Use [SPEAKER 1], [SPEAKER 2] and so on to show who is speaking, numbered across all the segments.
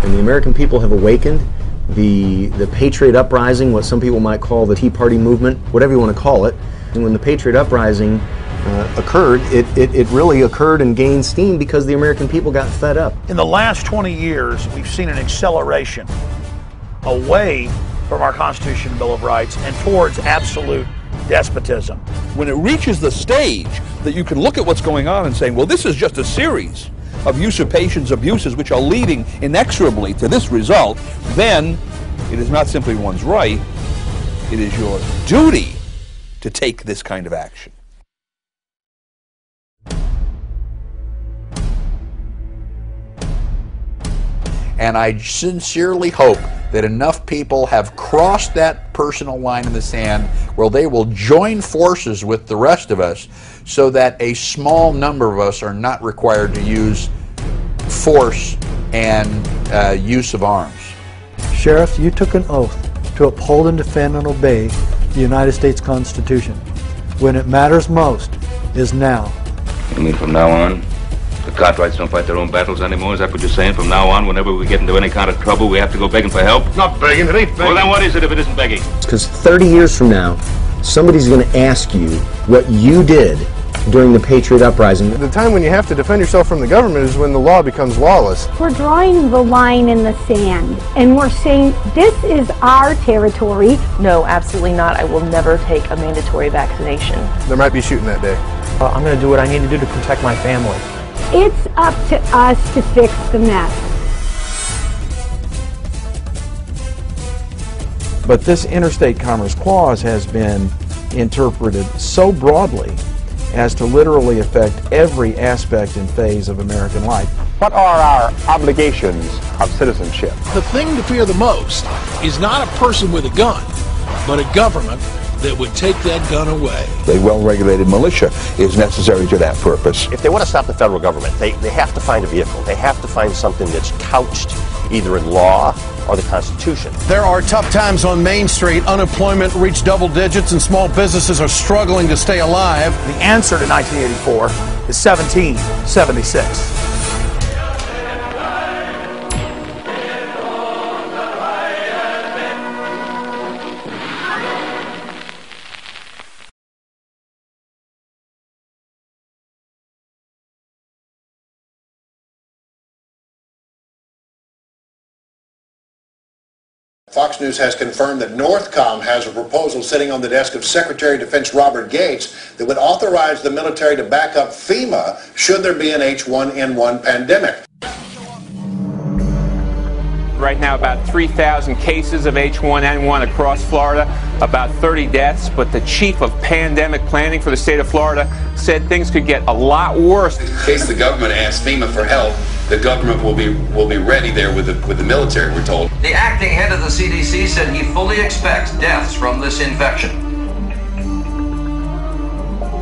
[SPEAKER 1] And the American people have awakened. The Patriot Uprising, what some people might call the Tea Party movement, whatever you want to call it. And when the Patriot Uprising occurred, it really occurred and gained steam because the American people got fed up.
[SPEAKER 2] In the last 20 years, we've seen an acceleration away from our Constitution and Bill of Rights and towards absolute despotism.
[SPEAKER 3] When it reaches the stage that you can look at what's going on and say, well, this is just a series of usurpations, abuses, which are leading inexorably to this result, then it is not simply one's right, it is your duty to take this kind of action.
[SPEAKER 4] And I sincerely hope that enough people have crossed that personal line in the sand where they will join forces with the rest of us so that a small number of us are not required to use force and use of arms.
[SPEAKER 5] Sheriff, you took an oath to uphold and defend and obey the United States Constitution. When it matters most is now.
[SPEAKER 6] You mean from now on? The Cartwrights don't fight their own battles anymore? Is that what you're saying? From now on, whenever we get into any kind of trouble, we have to go begging for help?
[SPEAKER 7] It's not begging, it ain't begging.
[SPEAKER 6] Well, then what is it if it isn't begging?
[SPEAKER 1] Because 30 years from now, somebody's going to ask you what you did during the Patriot Uprising.
[SPEAKER 7] The time when you have to defend yourself from the government is when the law becomes lawless.
[SPEAKER 8] We're drawing the line in the sand, and we're saying this is our territory.
[SPEAKER 9] No, absolutely not. I will never take a mandatory vaccination.
[SPEAKER 7] There might be shooting that day.
[SPEAKER 10] I'm going to do what I need to do to protect my family.
[SPEAKER 8] It's up to us to fix the mess.
[SPEAKER 11] But this interstate commerce clause has been interpreted so broadly as to literally affect every aspect and phase of American life.
[SPEAKER 12] What are our obligations of citizenship?
[SPEAKER 13] The thing to fear the most is not a person with a gun, but a government that would take that gun away.
[SPEAKER 14] A well-regulated militia is necessary to that purpose.
[SPEAKER 15] If they want to stop the federal government, they have to find a vehicle. They have to find something that's couched either in law or the Constitution.
[SPEAKER 16] There are tough times on Main Street. Unemployment reached double digits and small businesses are struggling to stay alive.
[SPEAKER 2] The answer to 1984 is 1776.
[SPEAKER 17] Fox News has confirmed that Northcom has a proposal sitting on the desk of Secretary of Defense Robert Gates that would authorize the military to back up FEMA should there be an H1N1 pandemic.
[SPEAKER 18] Right now, about 3,000 cases of H1N1 across Florida, about 30 deaths, but the chief of pandemic planning for the state of Florida said things could get a lot worse.
[SPEAKER 19] In case the government asks FEMA for help, the government will be ready there with the military, we're told.
[SPEAKER 20] The acting head of the CDC said he fully expects deaths from this infection.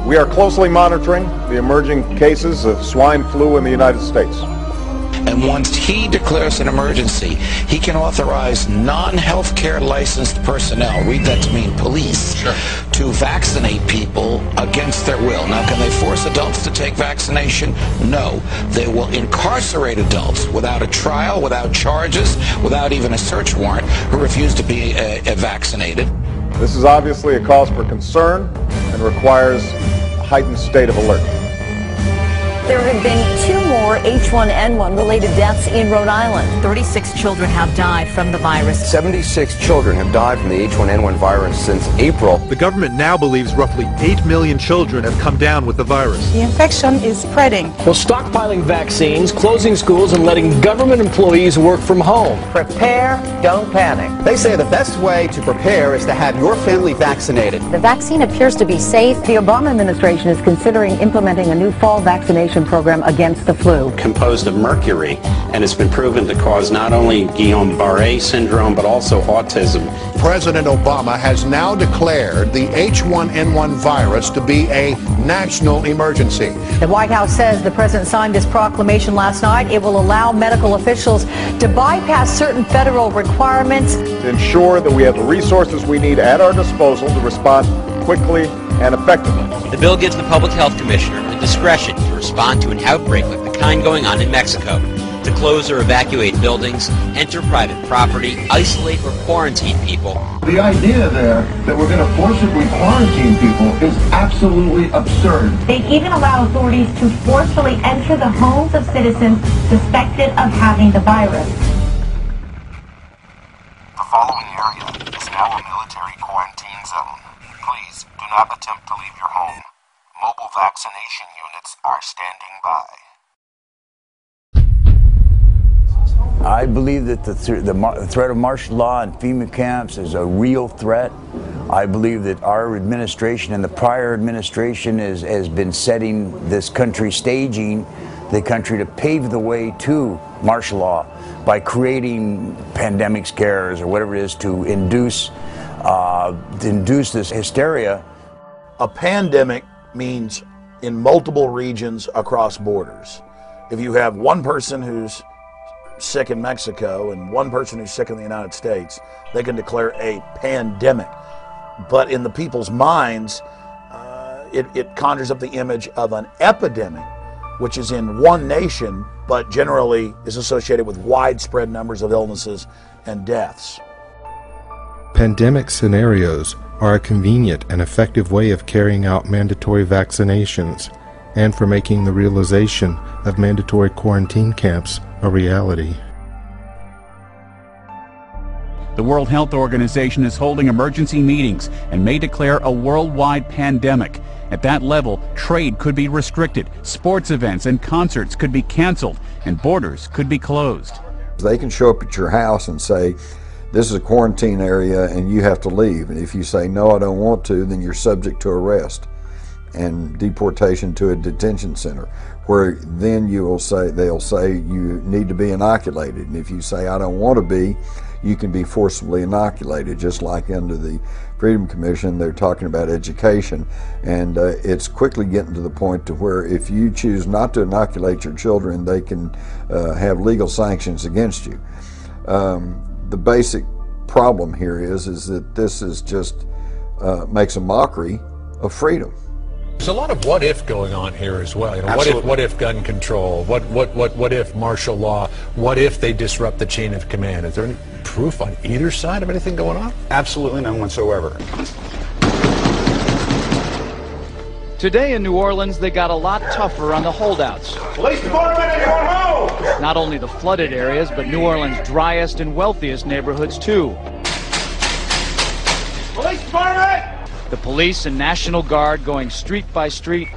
[SPEAKER 12] We are closely monitoring the emerging cases of swine flu in the United States.
[SPEAKER 4] And once he declares an emergency, he can authorize non-healthcare licensed personnel, read that to mean police, to vaccinate people against their will. Now, can they force adults to take vaccination? No. They will incarcerate adults without a trial, without charges, without even a search warrant, who refuse to be vaccinated.
[SPEAKER 12] This is obviously a cause for concern and requires a heightened state of alert.
[SPEAKER 5] There have been 2 more H1N1 related deaths in Rhode Island.
[SPEAKER 3] 36 children have died from the virus.
[SPEAKER 7] 76 children have died from the H1N1 virus since April.
[SPEAKER 12] The government now believes roughly 8 million children have come down with the virus.
[SPEAKER 13] The infection is spreading.
[SPEAKER 18] Well, stockpiling vaccines, closing schools, and letting government employees work from home.
[SPEAKER 15] Prepare, don't panic. They say the best way to prepare is to have your family vaccinated.
[SPEAKER 5] The vaccine appears to be safe.
[SPEAKER 4] The Obama administration is considering implementing a new fall vaccination program against the flu.
[SPEAKER 16] Composed of mercury, and it's been proven to cause not only Guillain-Barré syndrome but also autism.
[SPEAKER 17] President Obama has now declared the H1N1 virus to be a national emergency.
[SPEAKER 4] The White House says the president signed this proclamation last night. It will allow medical officials to bypass certain federal requirements
[SPEAKER 12] to ensure that we have the resources we need at our disposal to respond quickly and effectively.
[SPEAKER 14] The bill gives the Public Health Commissioner the discretion to respond to an outbreak like the kind going on in Mexico.
[SPEAKER 21] to close or evacuate buildings, enter private property, isolate or quarantine people.
[SPEAKER 22] The idea there that we're going to forcibly quarantine people is absolutely absurd.
[SPEAKER 23] They even allow authorities to forcefully enter the homes of citizens suspected of having the virus.
[SPEAKER 24] The following area is now a military quarantine zone. Please do not attempt to leave your home. Mobile vaccination units are standing by.
[SPEAKER 25] I believe that the threat of martial law and FEMA camps is a real threat. I believe that our administration and the prior administration has been setting this country, staging the country to pave the way to martial law by creating pandemic scares or whatever it is to induce this hysteria.
[SPEAKER 2] A pandemic means in multiple regions across borders. If you have one person who's sick in Mexico and one person who's sick in the United States, they can declare a pandemic. But in the people's minds, it conjures up the image of an epidemic, which is in one nation, but generally is associated with widespread numbers of illnesses and deaths.
[SPEAKER 26] Pandemic scenarios are a convenient and effective way of carrying out mandatory vaccinations and for making the realization of mandatory quarantine camps a reality.
[SPEAKER 27] The World Health Organization is holding emergency meetings and may declare a worldwide pandemic. At that level, trade could be restricted, sports events and concerts could be canceled, and borders could be closed.
[SPEAKER 28] They can show up at your house and say, this is a quarantine area and you have to leave. And if you say, no, I don't want to, then you're subject to arrest and deportation to a detention center, where then they'll say you need to be inoculated. And if you say, I don't want to be, you can be forcibly inoculated, just like under the Freedom Commission, they're talking about education. And it's quickly getting to the point to where if you choose not to inoculate your children, they can have legal sanctions against you. The basic problem here is that this is just makes a mockery of freedom.
[SPEAKER 16] There's a lot of what if going on here as well. You know, what if gun control? What if martial law? What if they disrupt the chain of command? Is there any proof on either side of anything going on?
[SPEAKER 29] Absolutely none whatsoever.
[SPEAKER 30] Today in New Orleans, they got a lot tougher on the holdouts.
[SPEAKER 22] Police department, anyone home?
[SPEAKER 30] Not only the flooded areas, but New Orleans' driest and wealthiest neighborhoods too.
[SPEAKER 22] Police department!
[SPEAKER 30] The police and National Guard going street by street,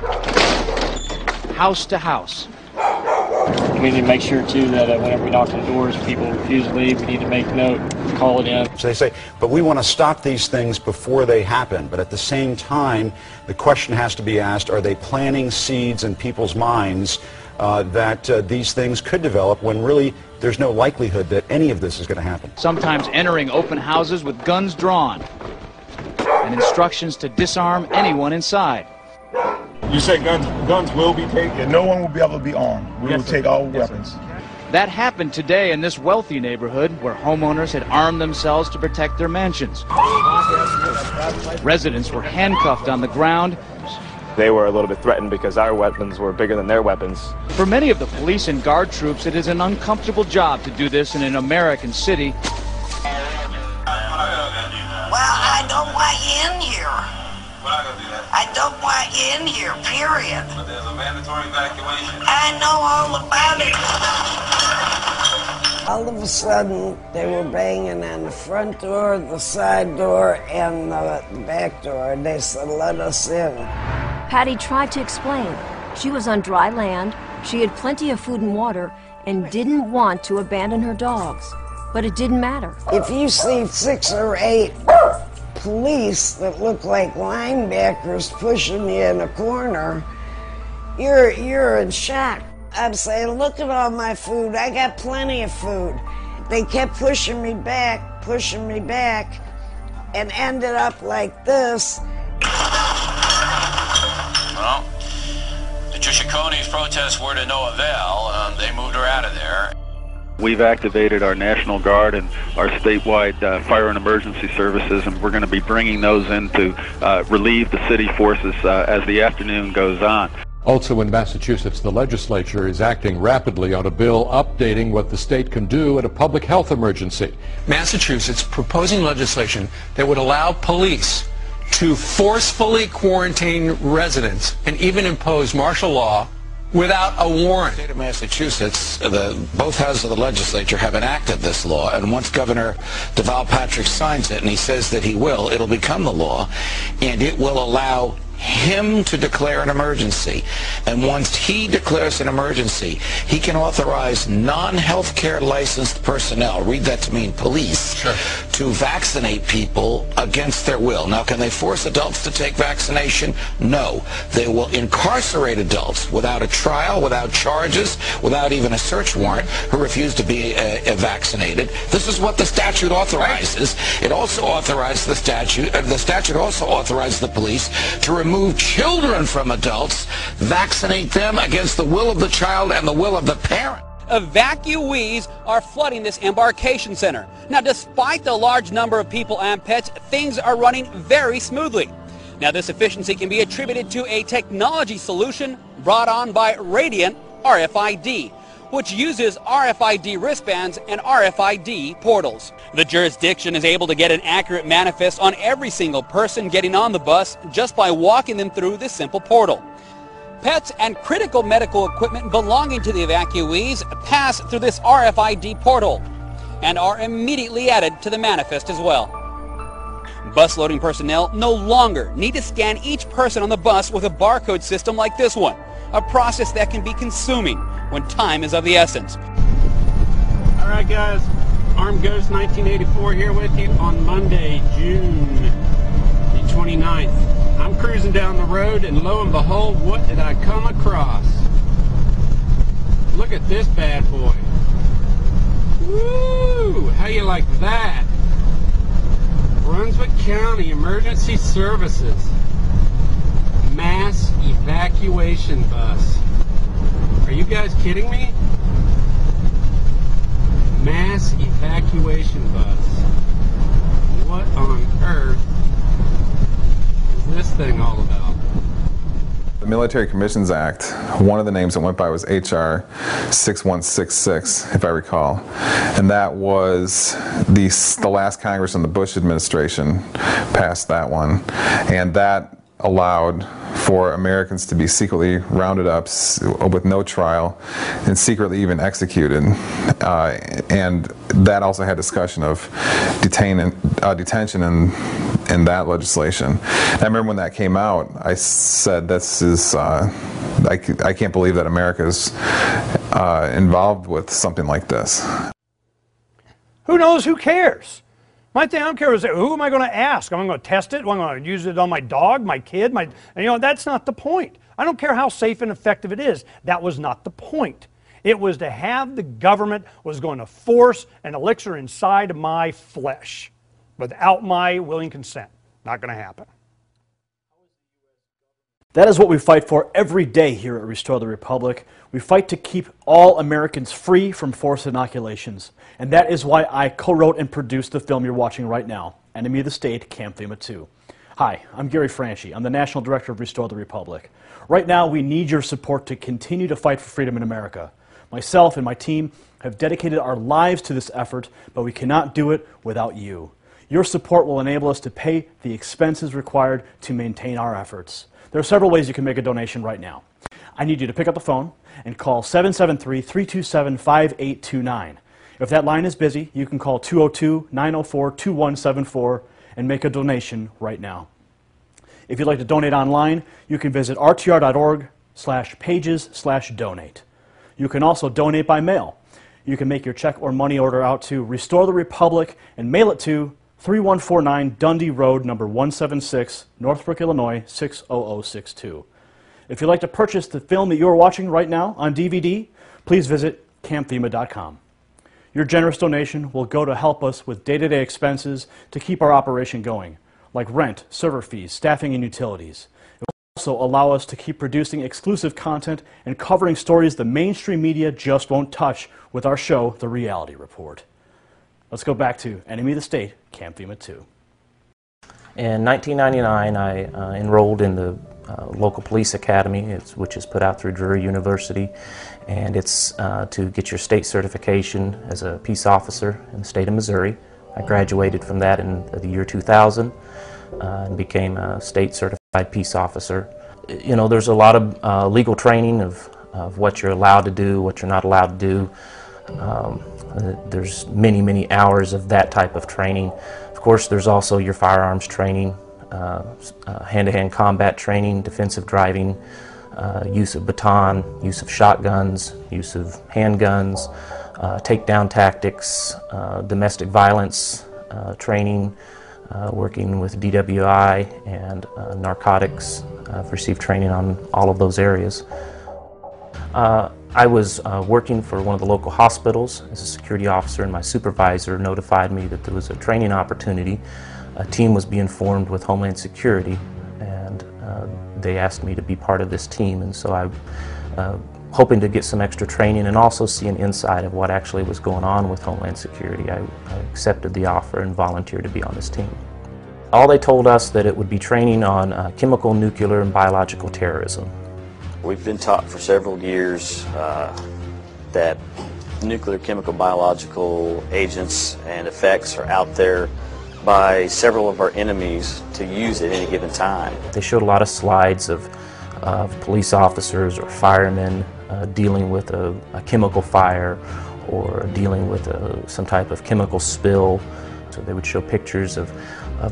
[SPEAKER 30] house to house.
[SPEAKER 31] We need to make sure, too, that whenever we knock on doors, people refuse to leave, we need to make note, call it in.
[SPEAKER 29] So they say, but we want to stop these things before they happen. But at the same time, the question has to be asked, are they planting seeds in people's minds that these things could develop when really there's no likelihood that any of this is going to happen?
[SPEAKER 30] Sometimes entering open houses with guns drawn and instructions to disarm anyone inside.
[SPEAKER 12] You say guns will be taken? No one will be able to be armed. We will take all weapons.
[SPEAKER 30] That happened today in this wealthy neighborhood where homeowners had armed themselves to protect their mansions. Residents were handcuffed on the ground.
[SPEAKER 10] They were a little bit threatened because our weapons were bigger than their weapons.
[SPEAKER 30] For many of the police and guard troops, it is an uncomfortable job to do this in an American city.
[SPEAKER 32] Well, I don't want you in here.
[SPEAKER 19] We're not going to do that.
[SPEAKER 32] I don't want you in here, period.
[SPEAKER 19] But there's a mandatory evacuation.
[SPEAKER 32] I know all about it. All of a sudden, they were banging on the front door, the side door, and the back door. They said, let us in.
[SPEAKER 33] Patty tried to explain. She was on dry land, she had plenty of food and water, and didn't want to abandon her dogs. But it didn't matter.
[SPEAKER 32] If you see 6 or 8 police that look like linebackers pushing you in a corner, you're in shock. I'm saying, look at all my food. I got plenty of food. They kept pushing me back, and ended up like this.
[SPEAKER 20] Well, the Chushikonis protests were to no avail. They moved her out of there.
[SPEAKER 34] We've activated our National Guard and our statewide fire and emergency services, and we're going to be bringing those in to relieve the city forces as the afternoon goes on.
[SPEAKER 16] Also in Massachusetts, the legislature is acting rapidly on a bill updating what the state can do in a public health emergency.
[SPEAKER 1] Massachusetts proposing legislation that would allow police to forcefully quarantine residents and even impose martial law without a warrant.
[SPEAKER 24] The state of Massachusetts, both houses of the legislature have enacted this law, and once Governor Deval Patrick signs it, and he says that he will, it'll become the law, and it will allow him to declare an emergency. And once he declares an emergency, he can authorize non-healthcare licensed personnel, read that to mean police,
[SPEAKER 1] sure,
[SPEAKER 24] to vaccinate people against their will. Now, can they force adults to take vaccination? No. They will incarcerate adults without a trial, without charges, without even a search warrant, who refuse to be vaccinated. This is what the statute authorizes. It also authorizes the statute also authorizes the police to remove children from adults, vaccinate them against the will of the child and the will of the parent.
[SPEAKER 3] Evacuees are flooding this embarkation center. Now, despite the large number of people and pets, things are running very smoothly. Now, this efficiency can be attributed to a technology solution brought on by Radiant RFID, which uses RFID wristbands and RFID portals. The jurisdiction is able to get an accurate manifest on every single person getting on the bus just by walking them through this simple portal. Pets and critical medical equipment belonging to the evacuees pass through this RFID portal and are immediately added to the manifest as well. Bus loading personnel no longer need to scan each person on the bus with a barcode system like this one, a process that can be consuming when time is of the essence.
[SPEAKER 4] All right, guys, Armed Ghost 1984 here with you on Monday, June the 29th. I'm cruising down the road, and lo and behold, what did I come across? Look at this bad boy. Woo! How you like that? Brunswick County Emergency Services mass evacuation bus. Are you guys kidding me? Mass evacuation bus. What on earth is this thing all about?
[SPEAKER 5] The Military Commissions Act, one of the names that went by was H.R. 6166, if I recall. And that was the last Congress in the Bush administration passed that one. And that allowed for Americans to be secretly rounded up with no trial and secretly even executed. And that also had discussion of detention in that legislation. And I remember when that came out, I said, this is, I can't believe that America's involved with something like this.
[SPEAKER 6] Who knows? Who cares? My thing I don't care is who am I going to ask? Am I going to test it? Am I going to use it on my dog, my kid? That's not the point. I don't care how safe and effective it is. That was not the point. It was to have the government was going to force an elixir inside my flesh without my willing consent. Not going to happen.
[SPEAKER 5] That is what we fight for every day here at Restore the Republic. We fight to keep all Americans free from forced inoculations. And that is why I co-wrote and produced the film you're watching right now, Enemy of the State, Camp FEMA 2. Hi, I'm Gary Franchi. I'm the National Director of Restore the Republic. Right now, we need your support to continue to fight for freedom in America. Myself and my team have dedicated our lives to this effort, but we cannot do it without you. Your support will enable us to pay the expenses required to maintain our efforts. There are several ways you can make a donation right now. I need you to pick up the phone and call 773-327-5829. If that line is busy, you can call 202-904-2174 and make a donation right now. If you'd like to donate online, you can visit rtr.org/pages/donate. You can also donate by mail. You can make your check or money order out to Restore the Republic and mail it to 3149 Dundee Road, number 176, Northbrook, Illinois, 60062. If you'd like to purchase the film that you're watching right now on DVD, please visit campfema.com. Your generous donation will go to help us with day-to-day expenses to keep our operation going, like rent, server fees, staffing, and utilities. It will also allow us to keep producing exclusive content and covering stories the mainstream media just won't touch with our show, The Reality Report. Let's go back to Enemy of the State, Camp FEMA 2.
[SPEAKER 7] In 1999, I enrolled in the
[SPEAKER 2] local police academy, which is put out through Drury University, and it's to get your state certification as a peace officer in the state of Missouri. I graduated from that in the year 2000 and became a state certified peace officer. You know, there's a lot of legal training of what you're allowed to do, what you're not allowed to do. There's many, many hours of that type of training. Of course, there's also your firearms training, hand-to-hand combat training, defensive driving, use of baton, use of shotguns, use of handguns, takedown tactics, domestic violence training, working with DWI and narcotics. I've received training on all of those areas. I was working for one of the local hospitals as a security officer, and my supervisor notified me that there was a training opportunity. A team was being formed with Homeland Security, and they asked me to be part of this team, and so I hoping to get some extra training and also see an insight of what actually was going on with Homeland Security. I accepted the offer and volunteered to be on this team. All they told us that it would be training on chemical, nuclear, and biological terrorism.
[SPEAKER 7] We've been taught for several years that nuclear, chemical, biological agents and effects are out there by several of our enemies to use at any given time.
[SPEAKER 2] They showed a lot of slides of police officers or firemen dealing with a chemical fire or dealing with some type of chemical spill. So they would show pictures of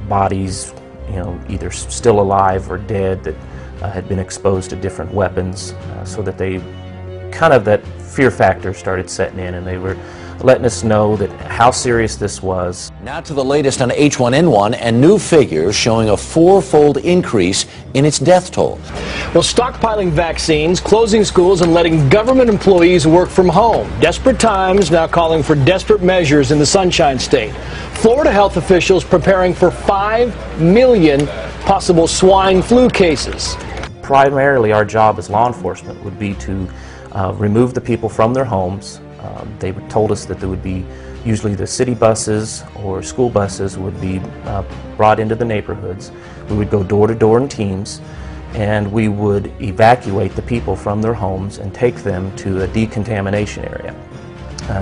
[SPEAKER 2] bodies, you know, either still alive or dead that had been exposed to different weapons, so that that fear factor started setting in, and they were letting us know that how serious this was.
[SPEAKER 8] Now to the latest on H1N1 and new figures showing a four-fold increase in its death toll.
[SPEAKER 9] Well, stockpiling vaccines, closing schools, and letting government employees work from home. Desperate times now calling for desperate measures in the Sunshine State. Florida health officials preparing for 5 million possible swine flu cases.
[SPEAKER 2] Primarily, our job as law enforcement would be to remove the people from their homes. They told us that there would be usually the city buses or school buses would be brought into the neighborhoods. We would go door to door in teams, and we would evacuate the people from their homes and take them to a decontamination area.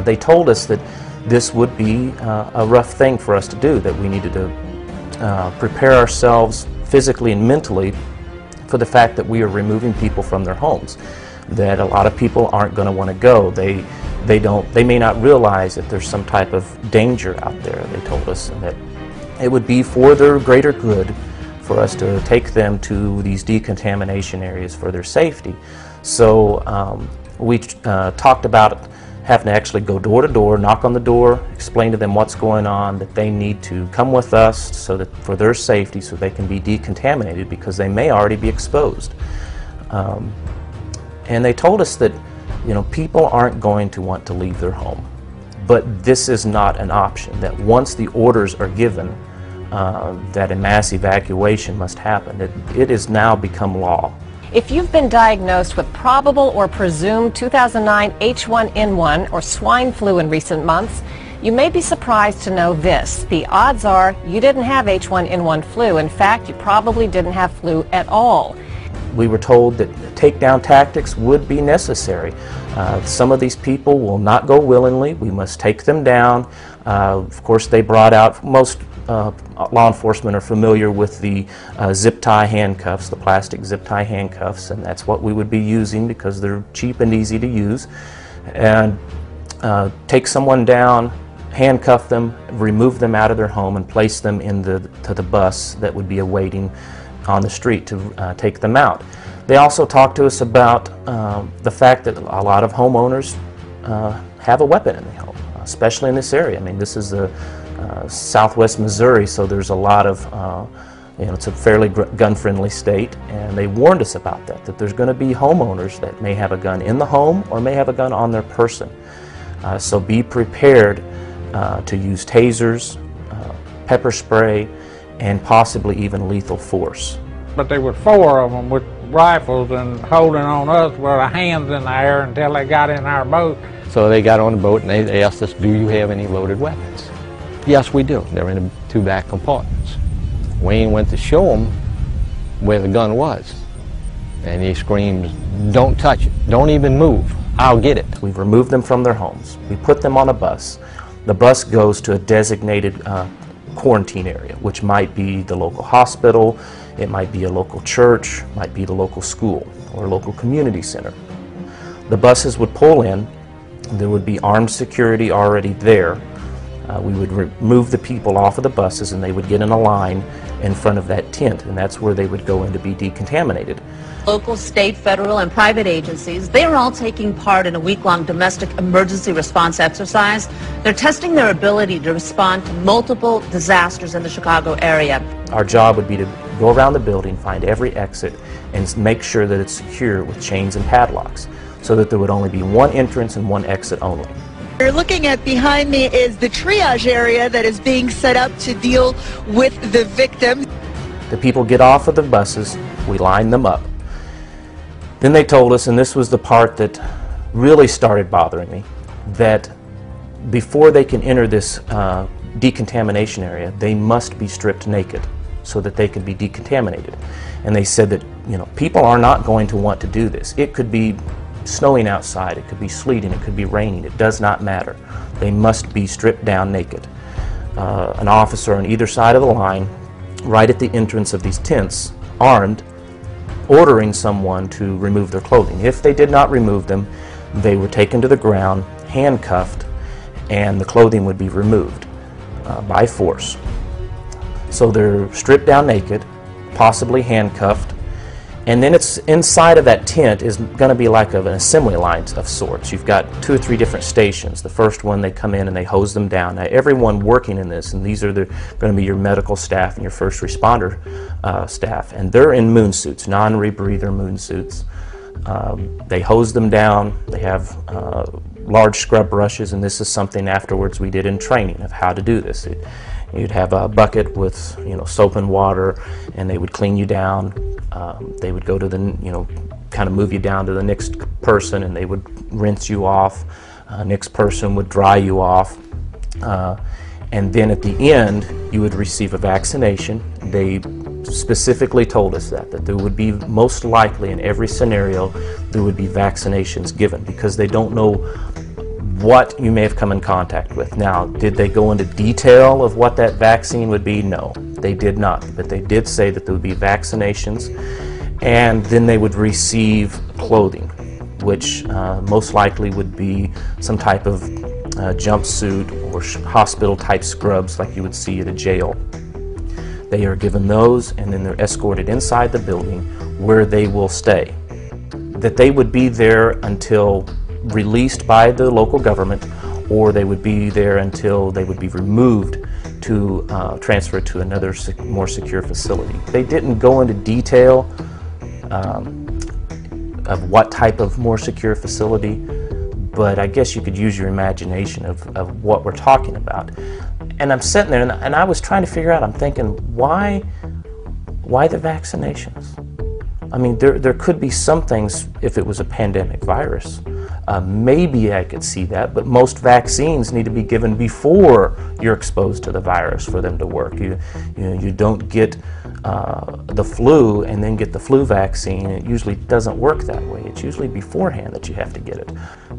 [SPEAKER 2] They told us that this would be a rough thing for us to do, that we needed to prepare ourselves physically and mentally for the fact that we are removing people from their homes, that a lot of people aren't going to want to go. They may not realize that there's some type of danger out there, they told us, and that it would be for their greater good for us to take them to these decontamination areas for their safety. So we talked about having to actually go door to door, knock on the door, explain to them what's going on, that they need to come with us so that for their safety, so they can be decontaminated because they may already be exposed. And they told us that, you know, people aren't going to want to leave their home, but this is not an option, that once the orders are given that a mass evacuation must happen, it has now become law.
[SPEAKER 11] If you've been diagnosed with probable or presumed 2009 H1N1 or swine flu in recent months, you may be surprised to know this. The odds are you didn't have H1N1 flu. In fact, you probably didn't have flu at all.
[SPEAKER 2] We were told that takedown tactics would be necessary. Some of these people will not go willingly. We must take them down. Of course, they brought out, most law enforcement are familiar with the zip tie handcuffs, the plastic zip tie handcuffs, and that's what we would be using because they're cheap and easy to use. And take someone down, handcuff them, remove them out of their home, and place them to the bus that would be awaiting on the street to take them out. They also talked to us about the fact that a lot of homeowners have a weapon in the home, especially in this area. I mean, this is southwest Missouri, so there's a lot of, it's a fairly gun-friendly state, and they warned us about that there's going to be homeowners that may have a gun in the home or may have a gun on their person. So be prepared to use tasers, pepper spray, and possibly even lethal force.
[SPEAKER 13] But there were 4 of them with rifles and holding on us with our hands in the air until they got in our boat.
[SPEAKER 14] So they got on the boat and they asked us, do you have any loaded weapons? Yes, we do. They're in the 2 back compartments. Wayne went to show them where the gun was. And he screams, "Don't touch it. Don't even move. I'll get it."
[SPEAKER 2] We've removed them from their homes. We put them on a bus. The bus goes to a designated quarantine area, which might be the local hospital, it might be a local church, might be the local school or local community center. The buses would pull in. There would be armed security already there. We would remove the people off of the buses and they would get in a line in front of that tent, and that's where they would go in to be decontaminated.
[SPEAKER 10] Local, state, federal, and private agencies, they are all taking part in a week-long domestic emergency response exercise. They're testing their ability to respond to multiple disasters in the Chicago area.
[SPEAKER 2] Our job would be to go around the building, find every exit, and make sure that it's secure with chains and padlocks, so that there would only be one entrance and one exit only.
[SPEAKER 12] You're looking at behind me is the triage area that is being set up to deal with the victims.
[SPEAKER 2] The people get off of the buses, we line them up. Then they told us, and this was the part that really started bothering me, that before they can enter this decontamination area, they must be stripped naked so that they can be decontaminated. And they said that, you know, people are not going to want to do this. It could be snowing outside, it could be sleeting, it could be raining, it does not matter. They must be stripped down naked. An officer on either side of the line, right at the entrance of these tents, armed, ordering someone to remove their clothing. If they did not remove them, they were taken to the ground, handcuffed, and the clothing would be removed by force. So they're stripped down naked, possibly handcuffed, and then it's inside of that tent is going to be like an assembly line of sorts. You've got 2 or 3 different stations. The first one, they come in and they hose them down. Now, everyone working in this, and these are going to be your medical staff and your first responder staff, and they're in moon suits, non-rebreather moon suits. They hose them down. They have large scrub brushes, and this is something afterwards we did in training of how to do this. You'd have a bucket with, you know, soap and water, and they would clean you down. They would go to the, you know, kind of move you down to the next person, and they would rinse you off. Next person would dry you off. And then at the end, you would receive a vaccination. They specifically told us that there would be, most likely in every scenario, there would be vaccinations given, because they don't know what you may have come in contact with. Now, did they go into detail of what that vaccine would be? No, they did not. But they did say that there would be vaccinations, and then they would receive clothing, which most likely would be some type of jumpsuit or hospital-type scrubs like you would see at a jail. They are given those, and then they're escorted inside the building where they will stay. That they would be there until released by the local government, or they would be there until they would be removed to transfer to another more secure facility. They didn't go into detail of what type of more secure facility, but I guess you could use your imagination of what we're talking about. And I'm sitting there and I was trying to figure out, I'm thinking, why the vaccinations? I mean, there could be some things if it was a pandemic virus. Maybe I could see that, but most vaccines need to be given before you're exposed to the virus for them to work. You don't get the flu and then get the flu vaccine. It usually doesn't work that way. It's usually beforehand that you have to get it.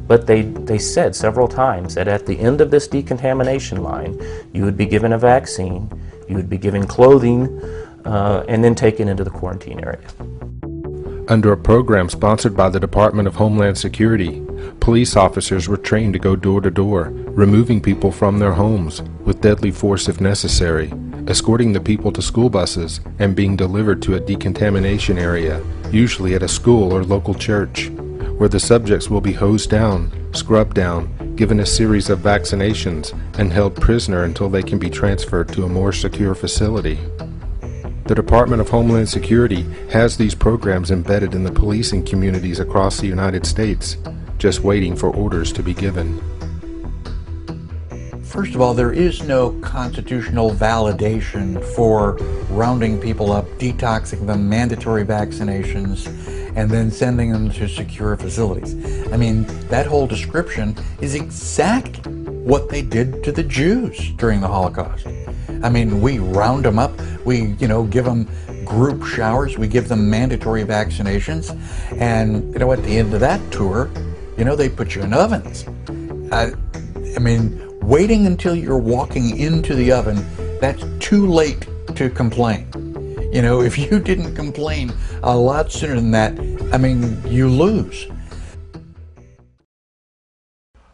[SPEAKER 2] But they said several times that at the end of this decontamination line, you would be given a vaccine, you would be given clothing, and then taken into the quarantine area.
[SPEAKER 15] Under a program sponsored by the Department of Homeland Security, police officers were trained to go door to door, removing people from their homes with deadly force if necessary, escorting the people to school buses, and being delivered to a decontamination area, usually at a school or local church, where the subjects will be hosed down, scrubbed down, given a series of vaccinations, and held prisoner until they can be transferred to a more secure facility. The Department of Homeland Security has these programs embedded in the policing communities across the United States, just waiting for orders to be given.
[SPEAKER 17] First of all, there is no constitutional validation for rounding people up, detoxing them, mandatory vaccinations, and then sending them to secure facilities. I mean, that whole description is exactly what they did to the Jews during the Holocaust. I mean, we round them up, we, give them group showers. We give them mandatory vaccinations. And, you know, at the end of that tour, you know, they put you in ovens. I mean, waiting until you're walking into the oven, that's too late to complain. You know, if you didn't complain a lot sooner than that, I mean, you lose.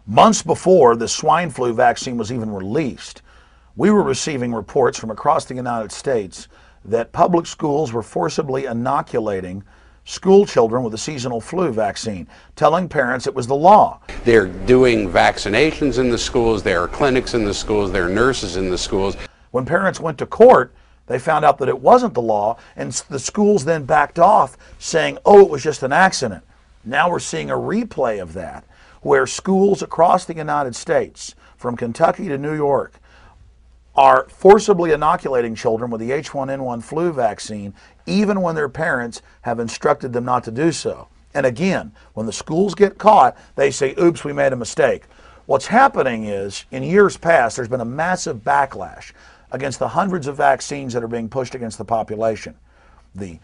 [SPEAKER 18] Months before the swine flu vaccine was even released, we were receiving reports from across the United States that public schools were forcibly inoculating school children with the seasonal flu vaccine, telling parents it was the law.
[SPEAKER 19] They're doing vaccinations in the schools, there are clinics in the schools, there are nurses in the schools.
[SPEAKER 18] When parents went to court, they found out that it wasn't the law, and the schools then backed off saying, oh, it was just an accident. Now we're seeing a replay of that, where schools across the United States, from Kentucky to New York, are forcibly inoculating children with the H1N1 flu vaccine, even when their parents have instructed them not to do so. And again, when the schools get caught, they say, oops, we made a mistake. What's happening is, in years past, there's been a massive backlash against the hundreds of vaccines that are being pushed against the population. The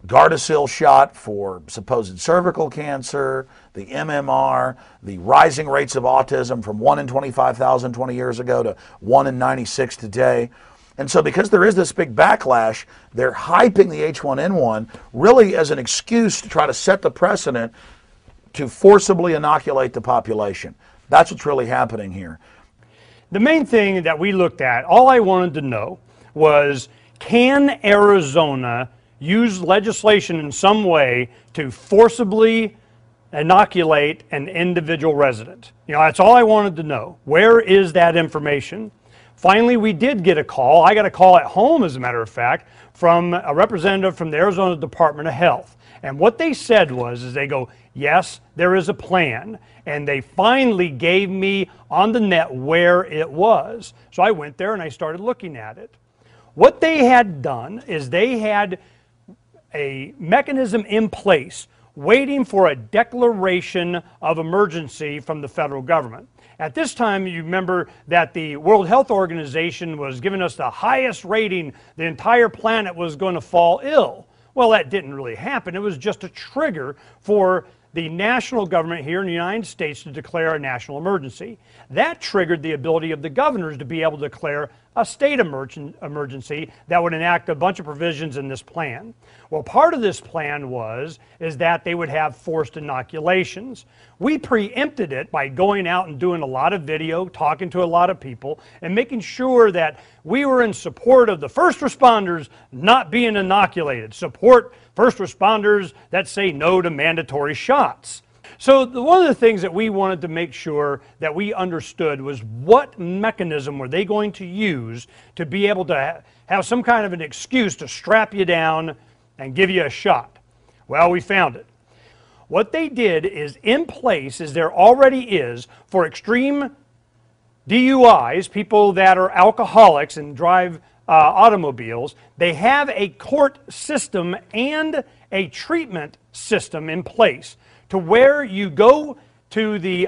[SPEAKER 18] Gardasil shot for supposed cervical cancer, the MMR, the rising rates of autism from 1 in 25,000 20 years ago to 1 in 96 today. And so because there is this big backlash, they're hyping the H1N1 really as an excuse to try to set the precedent to forcibly inoculate the population. That's what's really happening here.
[SPEAKER 6] The main thing that we looked at, all I wanted to know was, can Arizona use legislation in some way to forcibly inoculate an individual resident? You know, that's all I wanted to know. Where is that information? Finally, we did get a call. I got a call at home, as a matter of fact, from a representative from the Arizona Department of Health. And what they said was, they go, yes, there is a plan. And they finally gave me on the net where it was. So I went there and I started looking at it. What they had done is they had a mechanism in place waiting for a declaration of emergency from the federal government. At this time, you remember that the World Health Organization was giving us the highest rating. The entire planet was going to fall ill. Well, that didn't really happen. It was just a trigger for the national government here in the United States to declare a national emergency. That triggered the ability of the governors to be able to declare a state emergency that would enact a bunch of provisions in this plan. Well, part of this plan is that they would have forced inoculations. We preempted it by going out and doing a lot of video, talking to a lot of people, and making sure that we were in support of the first responders not being inoculated, support first responders that say no to mandatory shots. So one of the things that we wanted to make sure that we understood was, what mechanism were they going to use to be able to have some kind of an excuse to strap you down and give you a shot? Well, we found it. What they did is, in place, as there already is for extreme DUIs, people that are alcoholics and drive automobiles, they have a court system and a treatment system in place, to where you go to the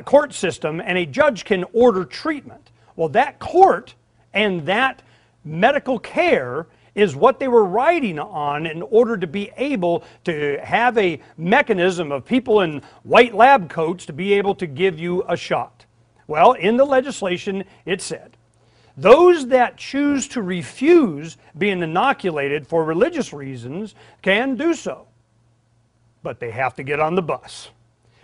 [SPEAKER 6] court system and a judge can order treatment. Well, that court and that medical care is what they were riding on in order to be able to have a mechanism of people in white lab coats to be able to give you a shot. Well, in the legislation, it said, those that choose to refuse being inoculated for religious reasons can do so, but they have to get on the bus.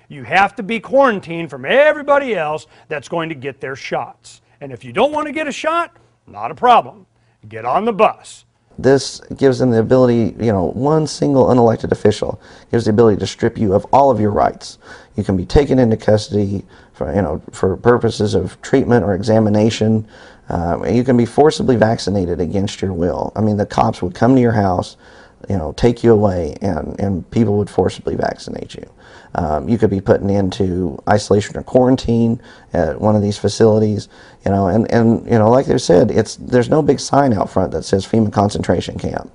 [SPEAKER 6] You have to be quarantined from everybody else that's going to get their shots. And if you don't want to get a shot, not a problem. Get on the bus.
[SPEAKER 21] This gives them the ability, one single unelected official gives the ability to strip you of all of your rights. You can be taken into custody for purposes of treatment or examination. You can be forcibly vaccinated against your will. I mean, the cops would come to your house, take you away, and people would forcibly vaccinate you. You could be put into isolation or quarantine at one of these facilities, and like they said, there's no big sign out front that says FEMA concentration camp.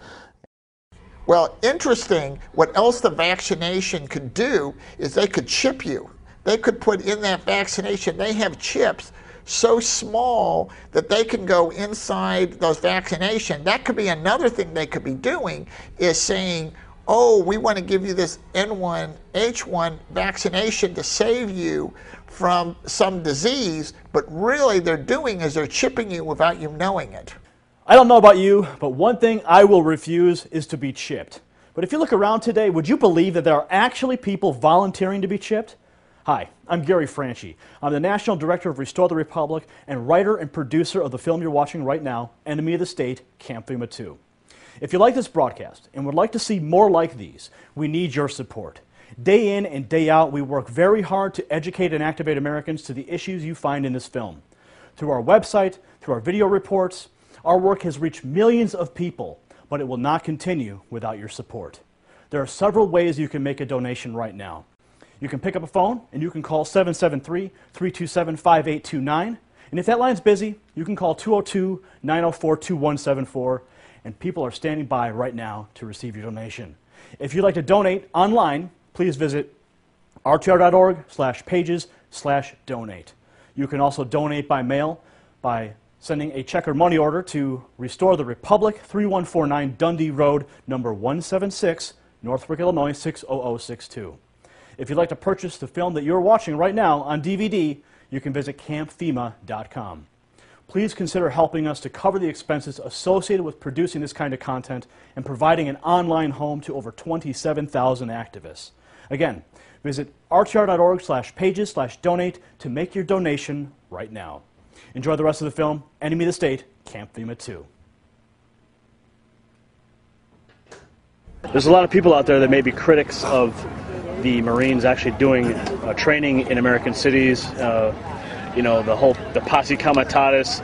[SPEAKER 22] Well, interesting, what else the vaccination could do is they could chip you. They could put in that vaccination, they have chips so small that they can go inside those vaccinations. That could be another thing they could be doing, is saying, oh, we want to give you this H1 vaccination to save you from some disease, but really they're doing is they're chipping you without you knowing it.
[SPEAKER 5] I don't know about you, but one thing I will refuse is to be chipped. But if you look around today, would you believe that there are actually people volunteering to be chipped? Hi, I'm Gary Franchi. I'm the National Director of Restore the Republic and writer and producer of the film you're watching right now, Enemy of the State, Camp FEMA 2. If you like this broadcast and would like to see more like these, we need your support. Day in and day out, we work very hard to educate and activate Americans to the issues you find in this film. Through our website, through our video reports, our work has reached millions of people, but it will not continue without your support. There are several ways you can make a donation right now. You can pick up a phone and you can call 773-327-5829. And if that line's busy, you can call 202-904-2174. And people are standing by right now to receive your donation. If you'd like to donate online, please visit rtr.org/pages/donate. You can also donate by mail by sending a check or money order to Restore the Republic, 3149 Dundee Road, number 176, Northbrook, Illinois, 60062. If you'd like to purchase the film that you're watching right now on DVD, you can visit campfema.com. Please consider helping us to cover the expenses associated with producing this kind of content and providing an online home to over 27,000 activists. Again, visit rtr.org/pages/donate to make your donation right now. Enjoy the rest of the film, Enemy of the State, Camp FEMA 2. There's a lot of people out there that may be critics of the Marines actually doing training in American cities, you know, the posse comitatus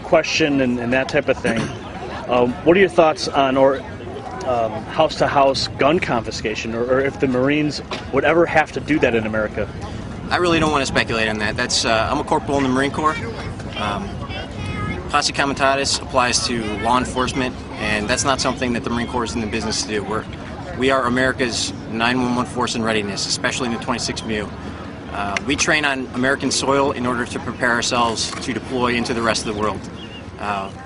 [SPEAKER 5] question and that type of thing. What are your thoughts on house-to-house gun confiscation, or if the Marines would ever have to do that in America?
[SPEAKER 1] I really don't want to speculate on that. That's I'm a corporal in the Marine Corps. Posse comitatus applies to law enforcement, and that's not something that the Marine Corps is in the business to do. We are America's 911 force in readiness, especially in the 26th MU. We train on American soil in order to prepare ourselves to deploy into the rest of the world.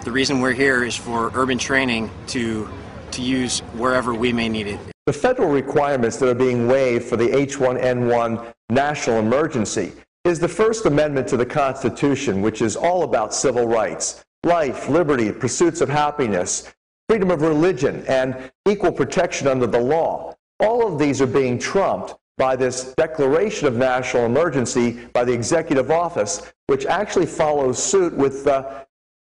[SPEAKER 1] The reason we're here is for urban training to use wherever we may need it.
[SPEAKER 16] The federal requirements that are being waived for the H1N1 national emergency is the First Amendment to the Constitution, which is all about civil rights, life, liberty, pursuits of happiness, freedom of religion, and equal protection under the law. All of these are being trumped by this declaration of national emergency by the executive office, which actually follows suit with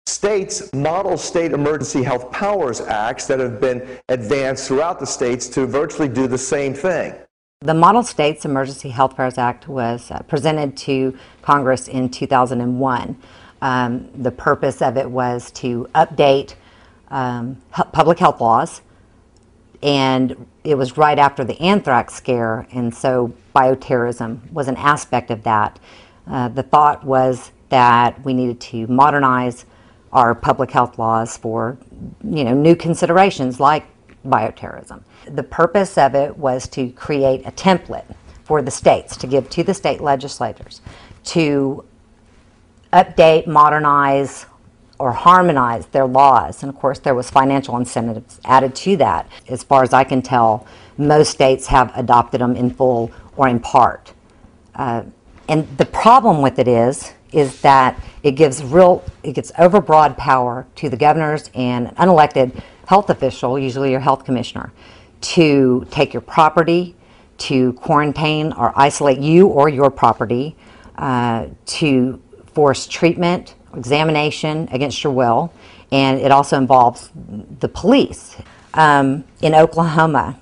[SPEAKER 16] states' model state emergency health powers acts that have been advanced throughout the states to virtually do the same thing.
[SPEAKER 20] The Model States Emergency Health Powers Act was presented to Congress in 2001. The purpose of it was to update public health laws, and it was right after the anthrax scare, and so bioterrorism was an aspect of that. The thought was that we needed to modernize our public health laws for, new considerations like bioterrorism. The purpose of it was to create a template for the states to give to the state legislators to update, modernize, or harmonize their laws. And of course there was financial incentives added to that. As far as I can tell, most states have adopted them in full or in part. And the problem with it is that it gives overbroad power to the governors and an unelected health official, usually your health commissioner, to take your property, to quarantine or isolate you or your property, to force treatment, examination against your will, and it also involves the police. In Oklahoma,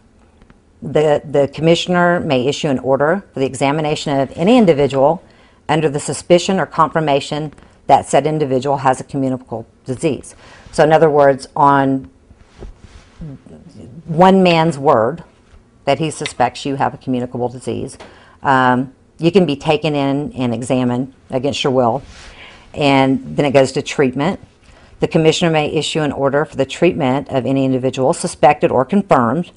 [SPEAKER 20] the commissioner may issue an order for the examination of any individual under the suspicion or confirmation that said individual has a communicable disease. So in other words, on one man's word that he suspects you have a communicable disease, you can be taken in and examined against your will, and then it goes to treatment. The commissioner may issue an order for the treatment of any individual suspected or confirmed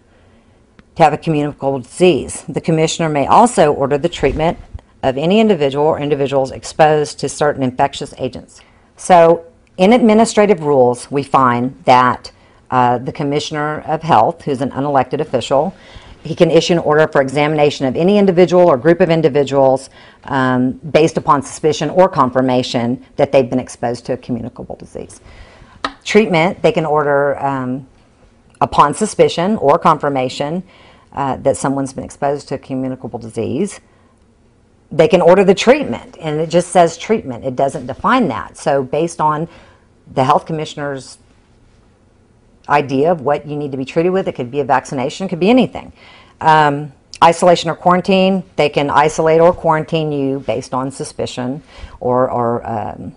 [SPEAKER 20] to have a communicable disease. The commissioner may also order the treatment of any individual or individuals exposed to certain infectious agents. So in administrative rules, we find that the Commissioner of Health, who's an unelected official, he can issue an order for examination of any individual or group of individuals based upon suspicion or confirmation that they've been exposed to a communicable disease. Treatment, they can order upon suspicion or confirmation that someone's been exposed to a communicable disease. They can order the treatment, and it just says treatment. It doesn't define that. So based on the health commissioner's idea of what you need to be treated with, it could be a vaccination, it could be anything. Isolation or quarantine, they can isolate or quarantine you based on suspicion or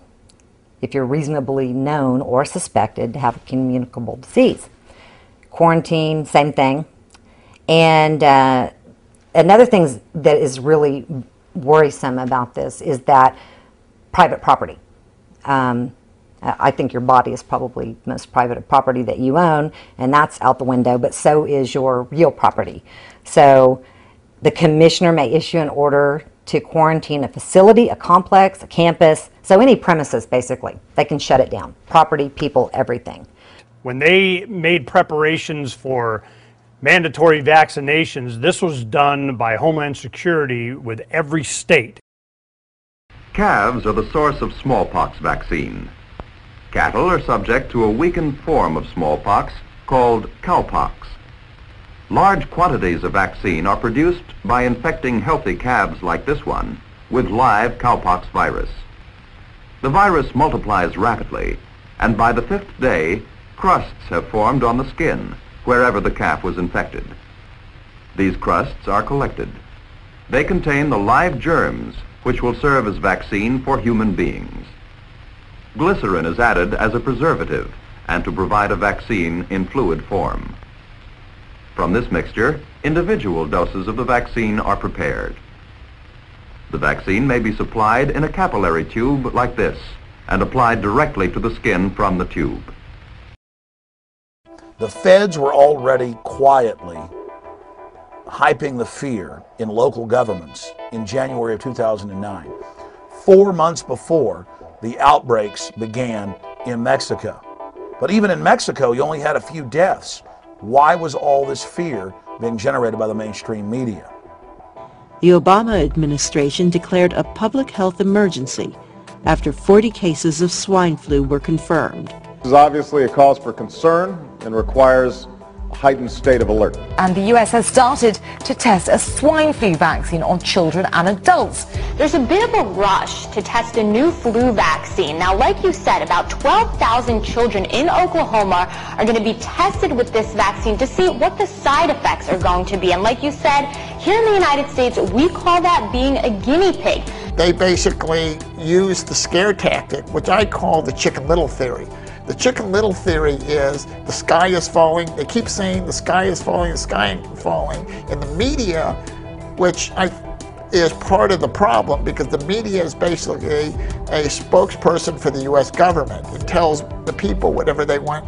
[SPEAKER 20] if you're reasonably known or suspected to have a communicable disease. Quarantine, same thing. And another thing that is really worrisome about this is that private property. I think your body is probably the most private property that you own, and that's out the window, but so is your real property. So the commissioner may issue an order to quarantine a facility, a complex, a campus, so any premises basically. They can shut it down. Property, people, everything.
[SPEAKER 6] When they made preparations for mandatory vaccinations, this was done by Homeland Security with every state.
[SPEAKER 3] Calves are the source of smallpox vaccine. Cattle are subject to a weakened form of smallpox called cowpox. Large quantities of vaccine are produced by infecting healthy calves like this one with live cowpox virus. The virus multiplies rapidly, and by the 5th day, crusts have formed on the skin wherever the calf was infected. These crusts are collected. They contain the live germs which will serve as vaccine for human beings. Glycerin is added as a preservative and to provide a vaccine in fluid form. From this mixture, individual doses of the vaccine are prepared. The vaccine may be supplied in a capillary tube like this and applied directly to the skin from the tube.
[SPEAKER 18] The feds were already quietly hyping the fear in local governments in January of 2009, 4 months before the outbreaks began in Mexico. But even in Mexico, you only had a few deaths. Why was all this fear being generated by the mainstream media?
[SPEAKER 4] The Obama administration declared a public health emergency after 40 cases of swine flu were confirmed.
[SPEAKER 23] This is obviously a cause for concern and requires a heightened state of alert.
[SPEAKER 24] And the U.S. has started to test a swine flu vaccine on children and adults.
[SPEAKER 25] There's a bit of a rush to test a new flu vaccine. Now, like you said, about 12,000 children in Oklahoma are going to be tested with this vaccine to see what the side effects are going to be. And like you said, here in the United States, we call that being a guinea pig.
[SPEAKER 22] They basically use the scare tactic, which I call the Chicken Little theory. The Chicken Little theory is the sky is falling. They keep saying the sky is falling, the sky is falling. And the media, which is part of the problem, because the media is basically a spokesperson for the U.S. government. It tells the people whatever they want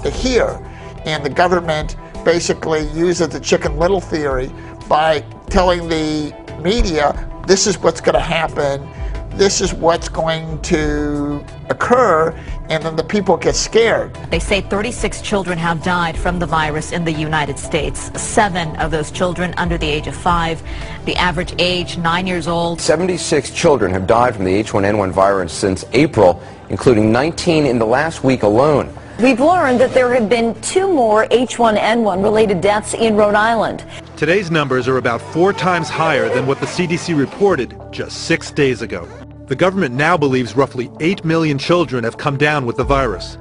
[SPEAKER 22] to hear. And the government basically uses the Chicken Little theory by telling the media, this is what's going to happen, this is what's going to occur, and then the people get scared.
[SPEAKER 10] They say 36 children have died from the virus in the United States. 7 of those children under the age of 5. The average age, 9 years old.
[SPEAKER 26] 76 children have died from the H1N1 virus since April, including 19 in the last week alone.
[SPEAKER 24] We've learned that there have been 2 more H1N1 related deaths in Rhode Island.
[SPEAKER 27] Today's numbers are about 4 times higher than what the CDC reported just 6 days ago. The government now believes roughly 8 million children have come down with the virus.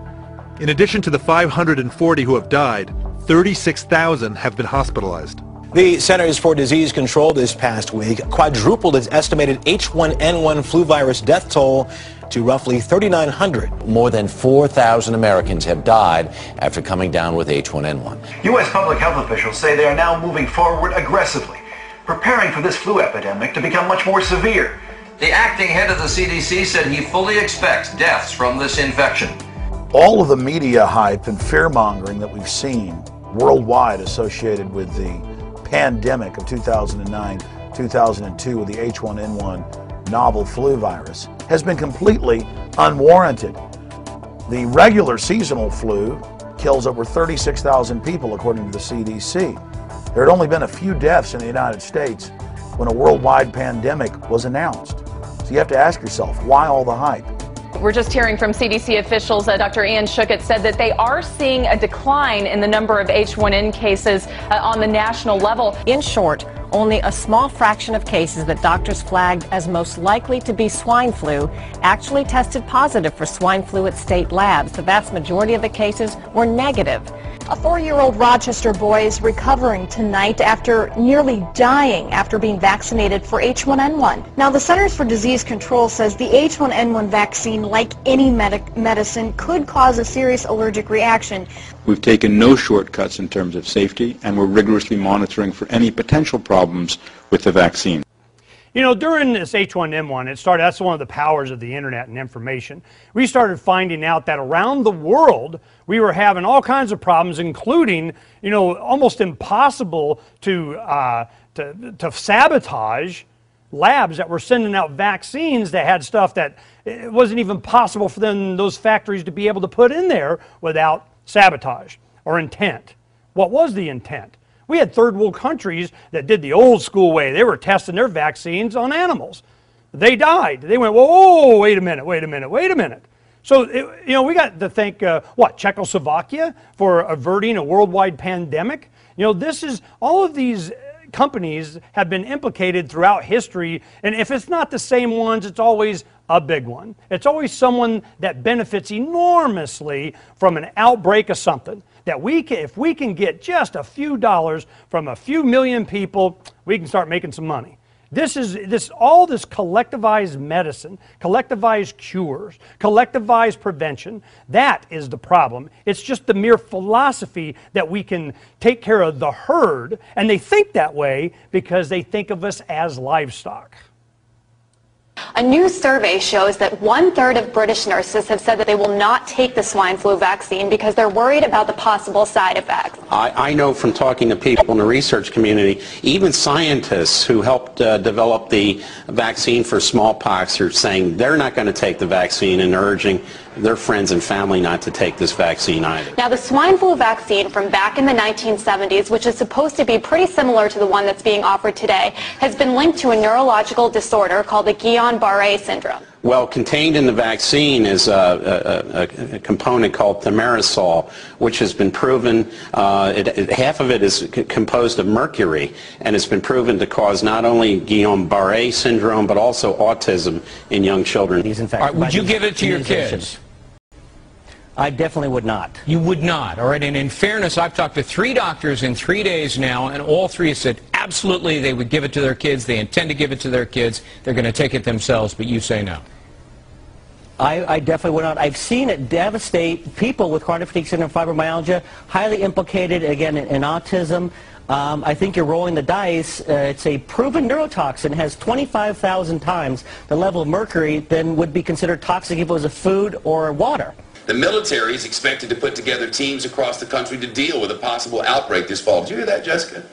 [SPEAKER 27] In addition to the 540 who have died, 36,000 have been hospitalized.
[SPEAKER 28] The Centers for Disease Control this past week quadrupled its estimated H1N1 flu virus death toll to roughly 3,900.
[SPEAKER 8] More than 4,000 Americans have died after coming down with H1N1.
[SPEAKER 29] U.S. public health officials say they are now moving forward aggressively, preparing for this flu epidemic to become much more severe.
[SPEAKER 30] The acting head of the CDC said he fully expects deaths from this infection.
[SPEAKER 18] All of the media hype and fear-mongering that we've seen worldwide associated with the pandemic of 2009 2002 with the H1N1 novel flu virus has been completely unwarranted. The regular seasonal flu kills over 36,000 people according to the CDC. There had only been a few deaths in the United States when a worldwide pandemic was announced. So you have to ask yourself, why all the hype?
[SPEAKER 2] We're just hearing from CDC officials. Dr. Ian Schuchat said that they are seeing a decline in the number of H1N cases on the national level.
[SPEAKER 7] In short, only a small fraction of cases that doctors flagged as most likely to be swine flu actually tested positive for swine flu at state labs. The vast majority of the cases were negative.
[SPEAKER 24] A 4-year-old Rochester boy is recovering tonight after nearly dying after being vaccinated for H1N1. Now, the Centers for Disease Control says the H1N1 vaccine, like any medicine, could cause a serious allergic reaction.
[SPEAKER 9] We've taken no shortcuts in terms of safety, and we're rigorously monitoring for any potential problems with the vaccine.
[SPEAKER 6] You know, during this H1N1, it started, that's one of the powers of the internet and information. We started finding out that around the world, we were having all kinds of problems, including, you know, almost impossible to sabotage labs that were sending out vaccines that had stuff that it wasn't even possible for them, those factories, to be able to put in there without sabotage or intent. What was the intent? We had third world countries that did the old school way. They were testing their vaccines on animals. They died. They went, whoa, wait a minute, wait a minute, wait a minute. So, you know, we got to thank, Czechoslovakia for averting a worldwide pandemic. You know, this is, all of these companies have been implicated throughout history, and if it's not the same ones, it's always a big one. It's always someone that benefits enormously from an outbreak of something. That if we can get just a few dollars from a few million people, we can start making some money. All this collectivized medicine, collectivized cures, collectivized prevention, that is the problem. It's just the mere philosophy that we can take care of the herd, and they think that way because they think of us as livestock.
[SPEAKER 25] A new survey shows that 1/3 of British nurses have said that they will not take the swine flu vaccine because they're worried about the possible side effects.
[SPEAKER 11] I know from talking to people in the research community, even scientists who helped develop the vaccine for smallpox are saying they're not going to take the vaccine and urging their friends and family not to take this vaccine either.
[SPEAKER 25] Now, the swine flu vaccine from back in the 1970s, which is supposed to be pretty similar to the one that's being offered today, has been linked to a neurological disorder called the Guillain-Barré syndrome.
[SPEAKER 11] Well, contained in the vaccine is a component called thimerosal, which has been proven, half of it is composed of mercury, and it's been proven to cause not only Guillain-Barré syndrome, but also autism in young children.
[SPEAKER 12] Would you give it to your kids?
[SPEAKER 13] I definitely would not.
[SPEAKER 12] You would not, all right? And in fairness, I've talked to 3 doctors in 3 days now, and all 3 have said absolutely they would give it to their kids, they intend to give it to their kids, they're going to take it themselves, but you say no.
[SPEAKER 13] I definitely would not. I've seen it devastate people with chronic fatigue syndrome, fibromyalgia, highly implicated, again, in autism. I think you're rolling the dice. It's a proven neurotoxin. It has 25,000 times the level of mercury than would be considered toxic if it was a food or water.
[SPEAKER 14] The military is expected to put together teams across the country to deal with a possible outbreak this fall. Did you hear that, Jessica?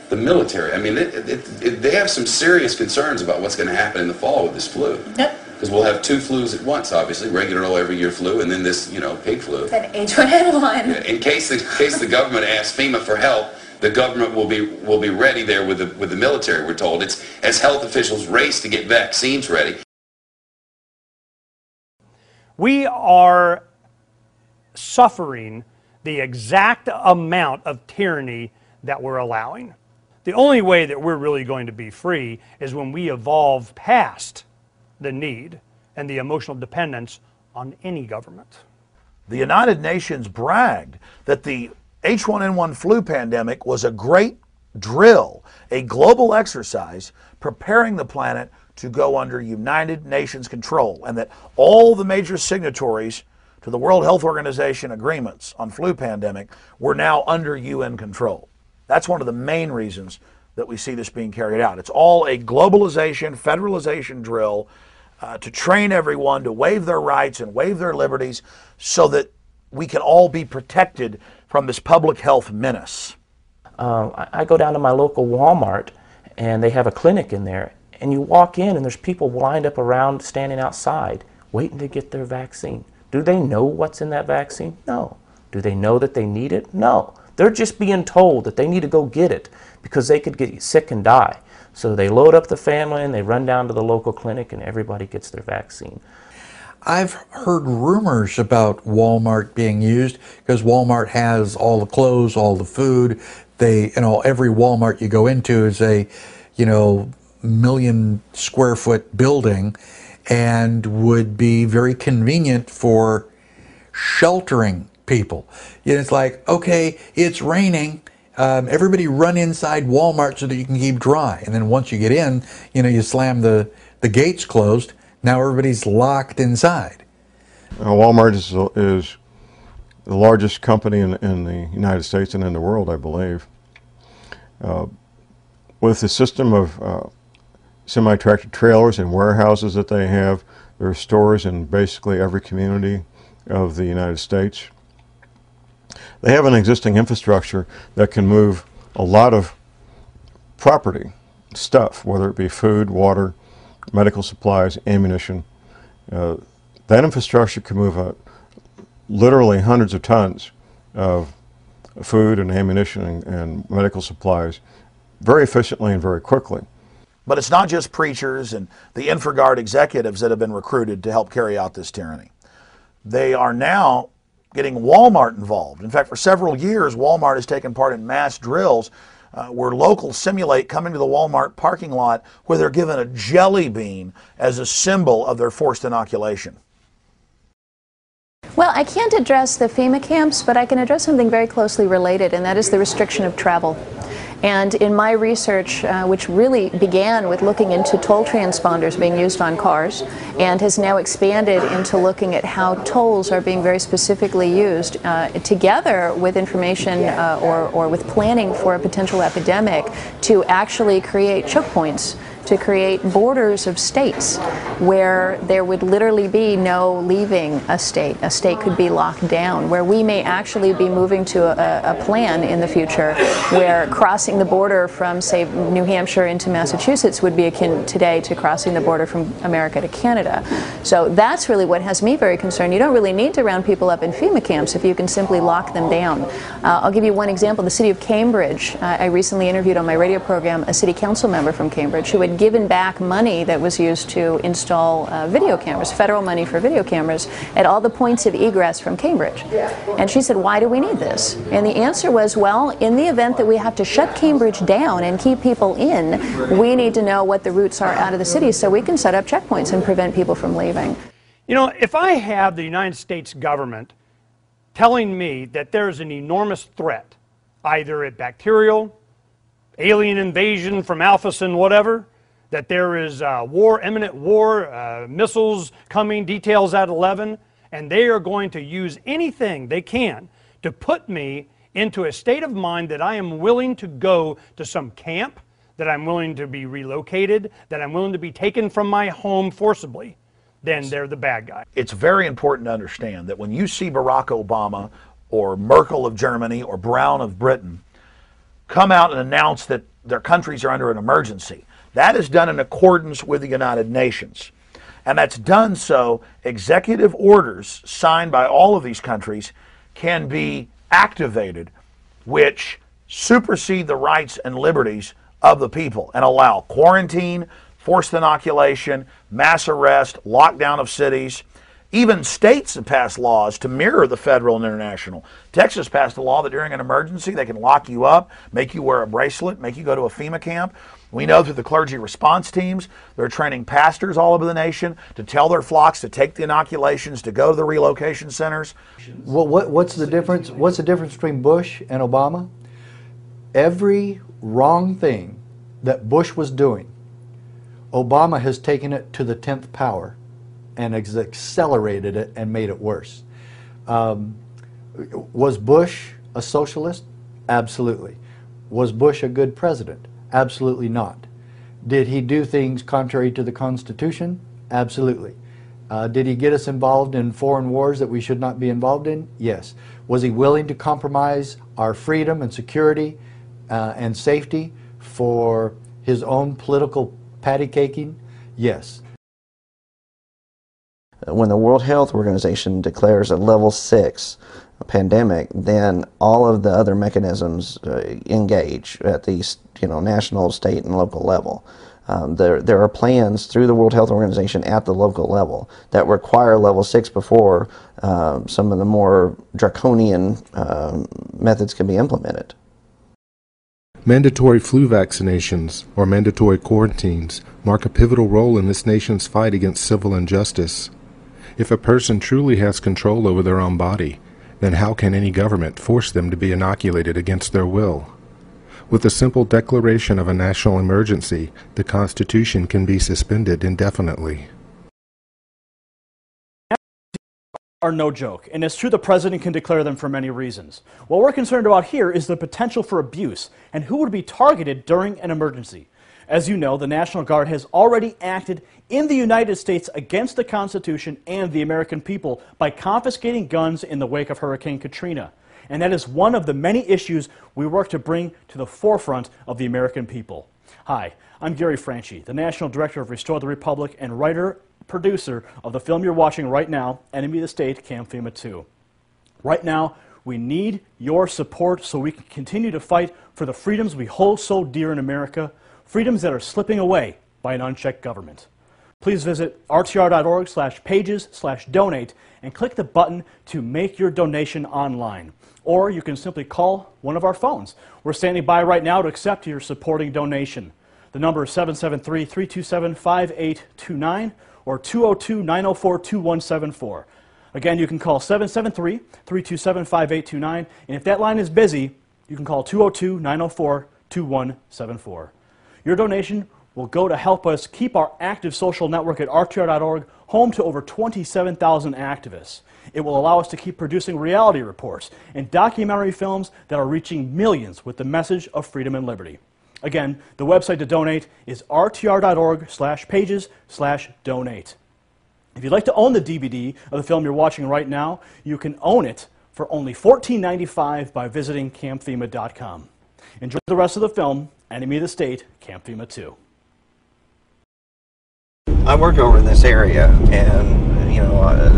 [SPEAKER 14] The military. I mean, they have some serious concerns about what's going to happen in the fall with this flu. Yep. Because we'll have 2 flus at once, obviously, regular old every year flu, and then this, pig flu.
[SPEAKER 24] An H1N1.
[SPEAKER 14] Yeah, in case the government asks FEMA for help, the government will be ready there with the military. We're told it's as health officials race to get vaccines ready.
[SPEAKER 6] We are suffering the exact amount of tyranny that we're allowing. The only way that we're really going to be free is when we evolve past the need and the emotional dependence on any government.
[SPEAKER 18] The United Nations bragged that the H1N1 flu pandemic was a great drill, a global exercise preparing the planet to go under United Nations control, and that all the major signatories to the World Health Organization agreements on flu pandemic were now under UN control. That's one of the main reasons that we see this being carried out. It's all a globalization, federalization drill to train everyone to waive their rights and waive their liberties so that we can all be protected from this public health menace.
[SPEAKER 13] I go down to my local Walmart,
[SPEAKER 1] and they have a clinic in there, and you walk in and there's people lined up around, standing outside, waiting to get their vaccine. Do they know what's in that vaccine? No. Do they know that they need it? No. They're just being told that they need to go get it because they could get sick and die. So they load up the family and they run down to the local clinic and everybody gets their vaccine.
[SPEAKER 3] I've heard rumors about Walmart being used because Walmart has all the clothes, all the food. They, every Walmart you go into is a, million square foot building and would be very convenient for sheltering people. It's like, okay, it's raining. Everybody run inside Walmart so that you can keep dry. And then once you get in, you slam the gates closed. Now everybody's locked inside.
[SPEAKER 23] Walmart is the largest company in the United States and in the world, I believe. With the system of semi-tractor trailers and warehouses that they have, there are stores in basically every community of the United States. They have an existing infrastructure that can move a lot of property, stuff, whether it be food, water, medical supplies, ammunition. That infrastructure can move literally hundreds of tons of food and ammunition and medical supplies very efficiently and very quickly.
[SPEAKER 18] But it's not just preachers and the InfraGard executives that have been recruited to help carry out this tyranny. They are now getting Walmart involved. In fact, for several years, Walmart has taken part in mass drills where locals simulate coming to the Walmart parking lot where they're given a jelly bean as a symbol of their forced inoculation.
[SPEAKER 4] Well, I can't address the FEMA camps, but I can address something very closely related, and that is the restriction of travel. And in my research, which really began with looking into toll transponders being used on cars and has now expanded into looking at how tolls are being very specifically used together with information or with planning for a potential epidemic to actually create choke points, to create borders of states where there would literally be no leaving a state. A state could be locked down, where we may actually be moving to a plan in the future where crossing the border from, say, New Hampshire into Massachusetts would be akin today to crossing the border from America to Canada. So that's really what has me very concerned. You don't really need to round people up in FEMA camps if you can simply lock them down. I'll give you one example. The city of Cambridge, I recently interviewed on my radio program a city council member from Cambridge who had given back money that was used to install video cameras, federal money for video cameras, at all the points of egress from Cambridge. And she said, why do we need this? And the answer was, well, in the event that we have to shut Cambridge down and keep people in, we need to know what the routes are out of the city so we can set up checkpoints and prevent people from leaving.
[SPEAKER 6] If I have the United States government telling me that there's an enormous threat, either a bacterial, alien invasion from Alpha-Sin, whatever, that there is war, imminent war, missiles coming, details at 11, and they are going to use anything they can to put me into a state of mind that I am willing to go to some camp, that I'm willing to be relocated, that I'm willing to be taken from my home forcibly, then they're the bad guy.
[SPEAKER 18] It's very important to understand that when you see Barack Obama or Merkel of Germany or Brown of Britain come out and announce that their countries are under an emergency, that is done in accordance with the United Nations. And that's done so executive orders signed by all of these countries can be activated, which supersede the rights and liberties of the people and allow quarantine, forced inoculation, mass arrest, lockdown of cities. Even states have passed laws to mirror the federal and international. Texas passed a law that during an emergency they can lock you up, make you wear a bracelet, make you go to a FEMA camp. We know through the clergy response teams, they're training pastors all over the nation to tell their flocks to take the inoculations, to go to the relocation centers.
[SPEAKER 5] Well, what's the difference? What's the difference between Bush and Obama? Every wrong thing that Bush was doing, Obama has taken it to the 10th power and has accelerated it and made it worse. Was Bush a socialist? Absolutely. Was Bush a good president? Absolutely not. Did he do things contrary to the Constitution? Absolutely. Did he get us involved in foreign wars that we should not be involved in? Yes. Was he willing to compromise our freedom and security and safety for his own political patty caking? Yes.
[SPEAKER 10] When the World Health Organization declares a level 6 pandemic, then all of the other mechanisms engage at the national, state, and local level. There are plans through the World Health Organization at the local level that require level 6 before some of the more draconian methods can be implemented.
[SPEAKER 15] Mandatory flu vaccinations, or mandatory quarantines, mark a pivotal role in this nation's fight against civil injustice. If a person truly has control over their own body, then how can any government force them to be inoculated against their will? With the simple declaration of a national emergency, the Constitution can be suspended indefinitely.
[SPEAKER 16] Are no joke, and it's true the president can declare them for many reasons. What we're concerned about here is the potential for abuse and who would be targeted during an emergency. As you know, the National Guard has already acted in the United States against the Constitution and the American people by confiscating guns in the wake of Hurricane Katrina. And that is one of the many issues we work to bring to the forefront of the American people. Hi, I'm Gary Franchi, the National Director of Restore the Republic and writer-producer of the film you're watching right now, Enemy of the State, Camp FEMA 2. Right now, we need your support so we can continue to fight for the freedoms we hold so dear in America, freedoms that are slipping away by an unchecked government. Please visit rtr.org/pages/donate and click the button to make your donation online. Or you can simply call one of our phones. We're standing by right now to accept your supporting donation. The number is 773-327-5829 or 202-904-2174. Again, you can call 773-327-5829, and if that line is busy, you can call 202-904-2174. Your donation will go to help us keep our active social network at rtr.org home to over 27,000 activists. It will allow us to keep producing reality reports and documentary films that are reaching millions with the message of freedom and liberty. Again, the website to donate is rtr.org/pages/donate. If you'd like to own the DVD of the film you're watching right now, you can own it for only $14.95 by visiting campfema.com. Enjoy the rest of the film, Enemy of the State, Camp FEMA 2.
[SPEAKER 10] I work over in this area, and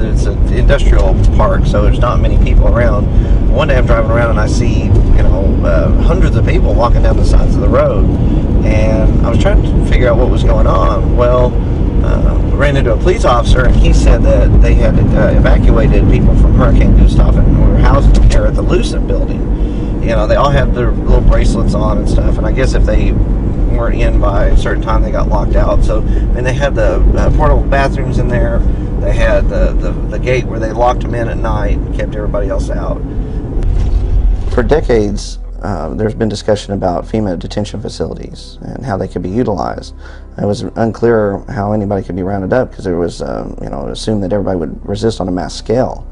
[SPEAKER 10] it's an industrial park, so there's not many people around. One day I'm driving around and I see, hundreds of people walking down the sides of the road, and I was trying to figure out what was going on. Well, we ran into a police officer, and he said that they had evacuated people from Hurricane Gustav and were housed there at the Lucent building. They all had their little bracelets on and stuff, and I guess if they weren't in by a certain time, they got locked out. So, and they had the portable bathrooms in there. They had the gate where they locked them in at night and kept everybody else out. For decades, there's been discussion about FEMA detention facilities and how they could be utilized. It was unclear how anybody could be rounded up because it was, assumed that everybody would resist on a mass scale.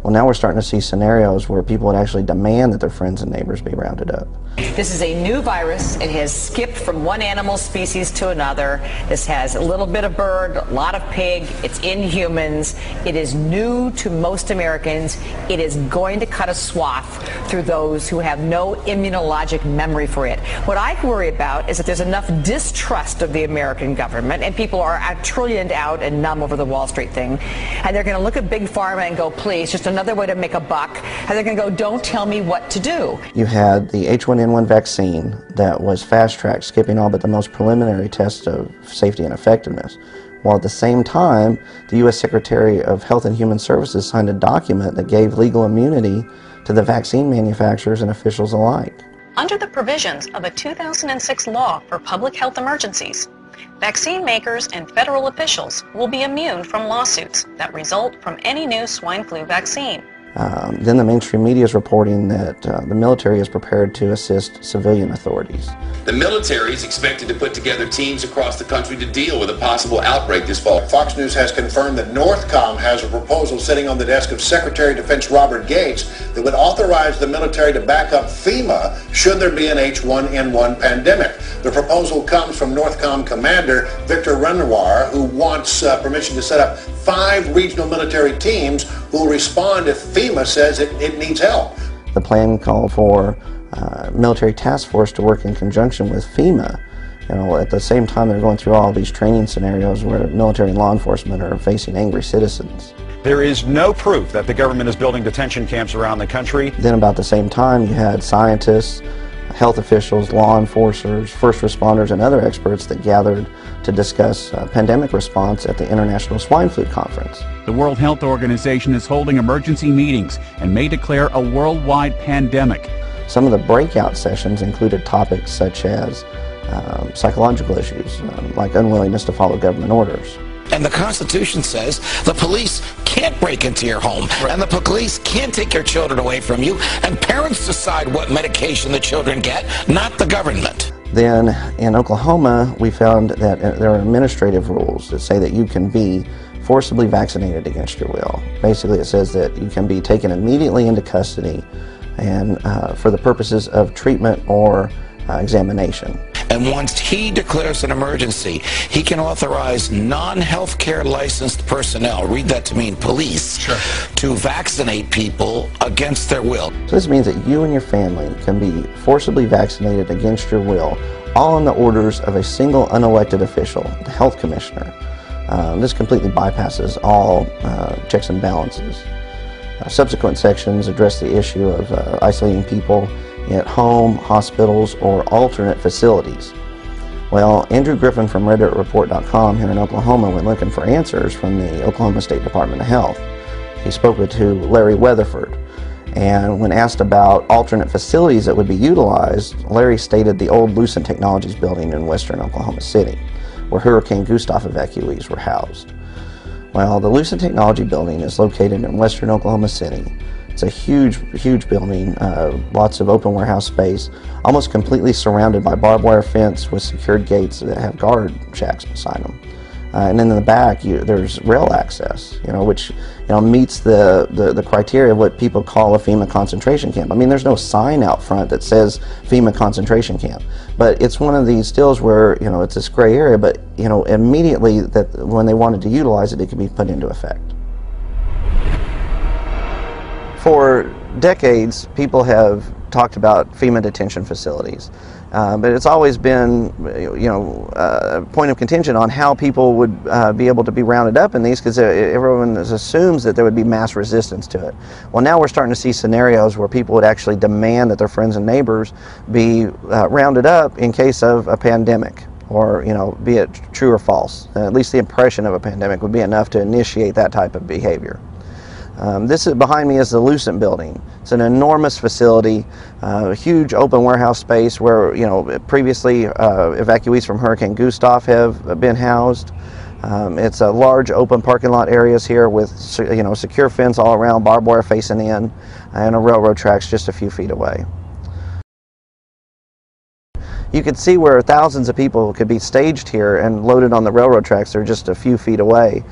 [SPEAKER 10] Well, now we're starting to see scenarios where people would actually demand that their friends and neighbors be rounded up.
[SPEAKER 17] This is a new virus. It has skipped from one animal species to another. This has a little bit of bird, a lot of pig. It's in humans. It is new to most Americans. It is going to cut a swath through those who have no immunologic memory for it. What I worry about is that there's enough distrust of the American government, and people are trillioned out and numb over the Wall Street thing, and they're going to look at Big Pharma and go, please, just another way to make a buck, and they're going to go, don't tell me what to do.
[SPEAKER 10] You had the H1N1 vaccine that was fast-tracked, skipping all but the most preliminary tests of safety and effectiveness, while at the same time, the U.S. Secretary of Health and Human Services signed a document that gave legal immunity to the vaccine manufacturers and officials alike.
[SPEAKER 19] Under the provisions of a 2006 law for public health emergencies, vaccine makers and federal officials will be immune from lawsuits that result from any new swine flu vaccine.
[SPEAKER 10] Then the mainstream media is reporting that the military is prepared to assist civilian authorities.
[SPEAKER 14] The military is expected to put together teams across the country to deal with a possible outbreak this fall.
[SPEAKER 20] Fox News has confirmed that Northcom has a proposal sitting on the desk of Secretary of Defense Robert Gates that would authorize the military to back up FEMA should there be an H1N1 pandemic. The proposal comes from Northcom Commander Victor Renoir, who wants permission to set up 5 regional military teams who will respond if FEMA says it needs help.
[SPEAKER 10] The plan called for military task force to work in conjunction with FEMA
[SPEAKER 2] You know, at the same time they're going through all these training scenarios where military and law enforcement are facing angry citizens.
[SPEAKER 7] There is no proof that the government is building detention camps around the country.
[SPEAKER 2] Then about the same time you had scientists, health officials, law enforcers, first responders, and other experts that gathered to discuss pandemic response at the International Swine Flu Conference.
[SPEAKER 8] The World Health Organization is holding emergency meetings and may declare a worldwide pandemic.
[SPEAKER 2] Some of the breakout sessions included topics such as psychological issues, like unwillingness to follow government orders.
[SPEAKER 21] And the Constitution says the police can't break into your home, and the police can't take your children away from you, and parents decide what medication the children get, not the government.
[SPEAKER 2] Then in Oklahoma, we found that there are administrative rules that say that you can be forcibly vaccinated against your will. Basically, it says that you can be taken immediately into custody and for the purposes of treatment or examination.
[SPEAKER 21] And once he declares an emergency, he can authorize non-healthcare licensed personnel, read that to mean police, to vaccinate people against their will.
[SPEAKER 2] So this means that you and your family can be forcibly vaccinated against your will, all on the orders of a single unelected official, the health commissioner. This completely bypasses all checks and balances. Subsequent sections address the issue of isolating people at home, hospitals, or alternate facilities. Well, Andrew Griffin from RedDirtReport.com here in Oklahoma went looking for answers from the Oklahoma State Department of Health. He spoke to Larry Weatherford, and when asked about alternate facilities that would be utilized, Larry stated the old Lucent Technologies building in western Oklahoma City, where Hurricane Gustav evacuees were housed. Well, the Lucent Technology building is located in western Oklahoma City. It's a huge, huge building, lots of open warehouse space, almost completely surrounded by barbed wire fence with secured gates that have guard shacks beside them. And then in the back, there's rail access, which meets the criteria of what people call a FEMA concentration camp. I mean, there's no sign out front that says FEMA concentration camp, but it's one of these deals where it's this gray area. But immediately that when they wanted to utilize it, it could be put into effect. For decades, people have talked about FEMA detention facilities, but it's always been, a point of contention on how people would be able to be rounded up in these, because everyone assumes that there would be mass resistance to it. Well, now we're starting to see scenarios where people would actually demand that their friends and neighbors be rounded up in case of a pandemic, or be it true or false. At least the impression of a pandemic would be enough to initiate that type of behavior. This is behind me is the Lucent building. It's an enormous facility, a huge open warehouse space where previously evacuees from Hurricane Gustav have been housed. It's a large open parking lot areas here with secure fence all around, barbed wire facing in, and a railroad tracks just a few feet away. You could see where thousands of people could be staged here and loaded on the railroad tracks. They're just a few feet away.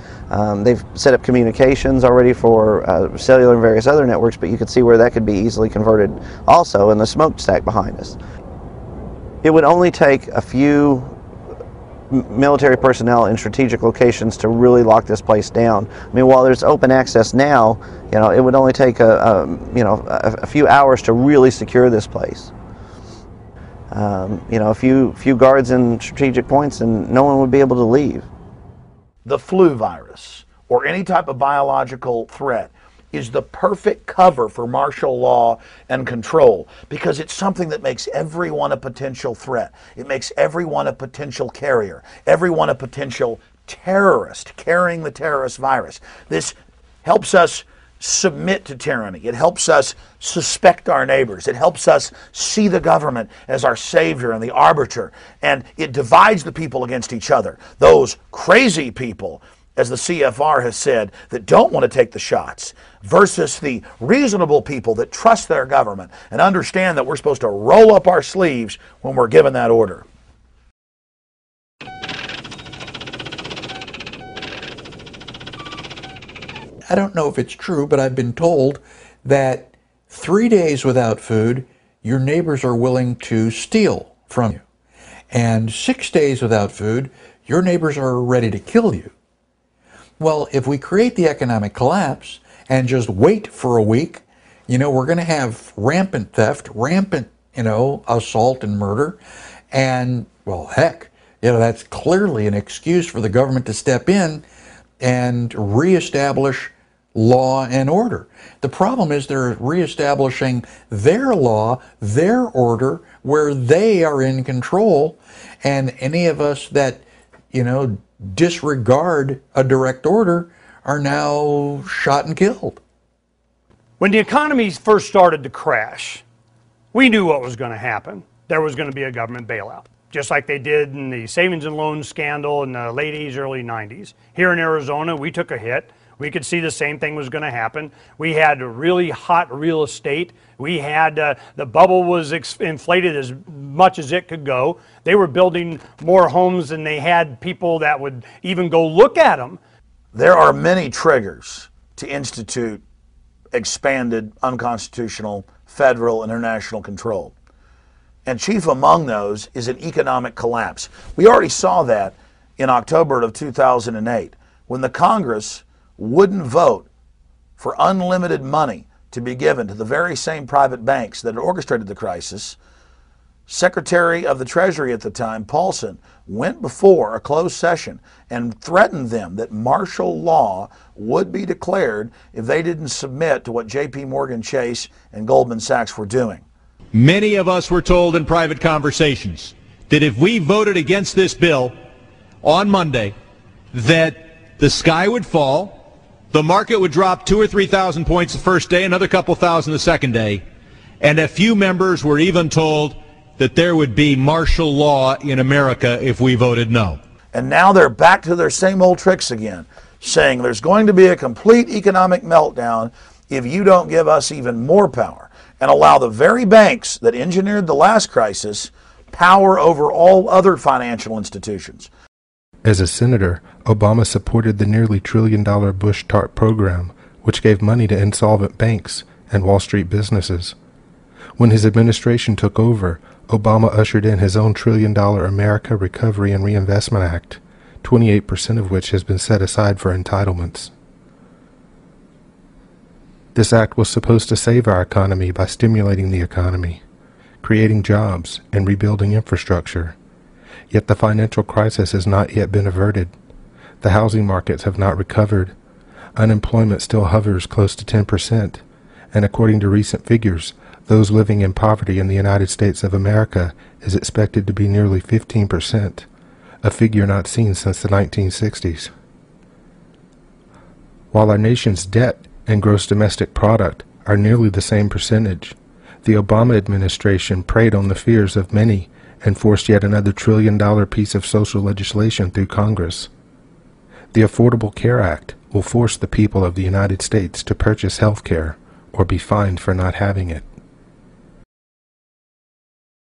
[SPEAKER 2] They've set up communications already for cellular and various other networks, but you could see where that could be easily converted also in the smokestack behind us. It would only take a few military personnel in strategic locations to really lock this place down. I mean, while there's open access now, it would only take a few hours to really secure this place. A few guards in strategic points and no one would be able to leave.
[SPEAKER 18] The flu virus, or any type of biological threat, is the perfect cover for martial law and control, because it's something that makes everyone a potential threat. It makes everyone a potential carrier, everyone a potential terrorist carrying the terrorist virus. This helps us submit to tyranny. It helps us suspect our neighbors. It helps us see the government as our savior and the arbiter. And it divides the people against each other. Those crazy people, as the CFR has said, that don't want to take the shots, versus the reasonable people that trust their government and understand that we're supposed to roll up our sleeves when we're given that order.
[SPEAKER 3] I don't know if it's true, but I've been told that 3 days without food, your neighbors are willing to steal from you. And 6 days without food, your neighbors are ready to kill you. Well, if we create the economic collapse and just wait for a week, we're going to have rampant theft, rampant, assault and murder. And, well, heck, that's clearly an excuse for the government to step in and reestablish law and order. The problem is they're reestablishing their law, their order, where they are in control, and any of us that, disregard a direct order are now shot and killed.
[SPEAKER 6] When the economy first started to crash, we knew what was going to happen. There was going to be a government bailout, just like they did in the savings and loan scandal in the late 80s, early 90s. Here in Arizona, we took a hit. We could see the same thing was going to happen. We had really hot real estate. We had the bubble was inflated as much as it could go. They were building more homes than they had people that would even go look at them.
[SPEAKER 18] There are many triggers to institute expanded, unconstitutional, federal and international control. And chief among those is an economic collapse. We already saw that in October of 2008 when the Congress wouldn't vote for unlimited money to be given to the very same private banks that had orchestrated the crisis. Secretary of the Treasury at the time, Paulson, went before a closed session and threatened them that martial law would be declared if they didn't submit to what J.P. Morgan Chase and Goldman Sachs were doing.
[SPEAKER 9] Many of us were told in private conversations that if we voted against this bill on Monday, that the sky would fall, the market would drop 2,000 or 3,000 points the first day, another couple thousand the second day, and a few members were even told that there would be martial law in America if we voted no.
[SPEAKER 18] And now they're back to their same old tricks again, saying there's going to be a complete economic meltdown if you don't give us even more power and allow the very banks that engineered the last crisis power over all other financial institutions.
[SPEAKER 15] As a senator, Obama supported the nearly $1 trillion Bush TARP program, which gave money to insolvent banks and Wall Street businesses. When his administration took over, Obama ushered in his own $1 trillion America Recovery and Reinvestment Act, 28% of which has been set aside for entitlements. This act was supposed to save our economy by stimulating the economy, creating jobs, and rebuilding infrastructure. Yet the financial crisis has not yet been averted. The housing markets have not recovered. Unemployment still hovers close to 10%, and according to recent figures, those living in poverty in the United States of America is expected to be nearly 15%, a figure not seen since the 1960s. While our nation's debt and gross domestic product are nearly the same percentage, the Obama administration preyed on the fears of many and forced yet another $1 trillion piece of social legislation through Congress. The Affordable Care Act will force the people of the United States to purchase health care or be fined for not having it.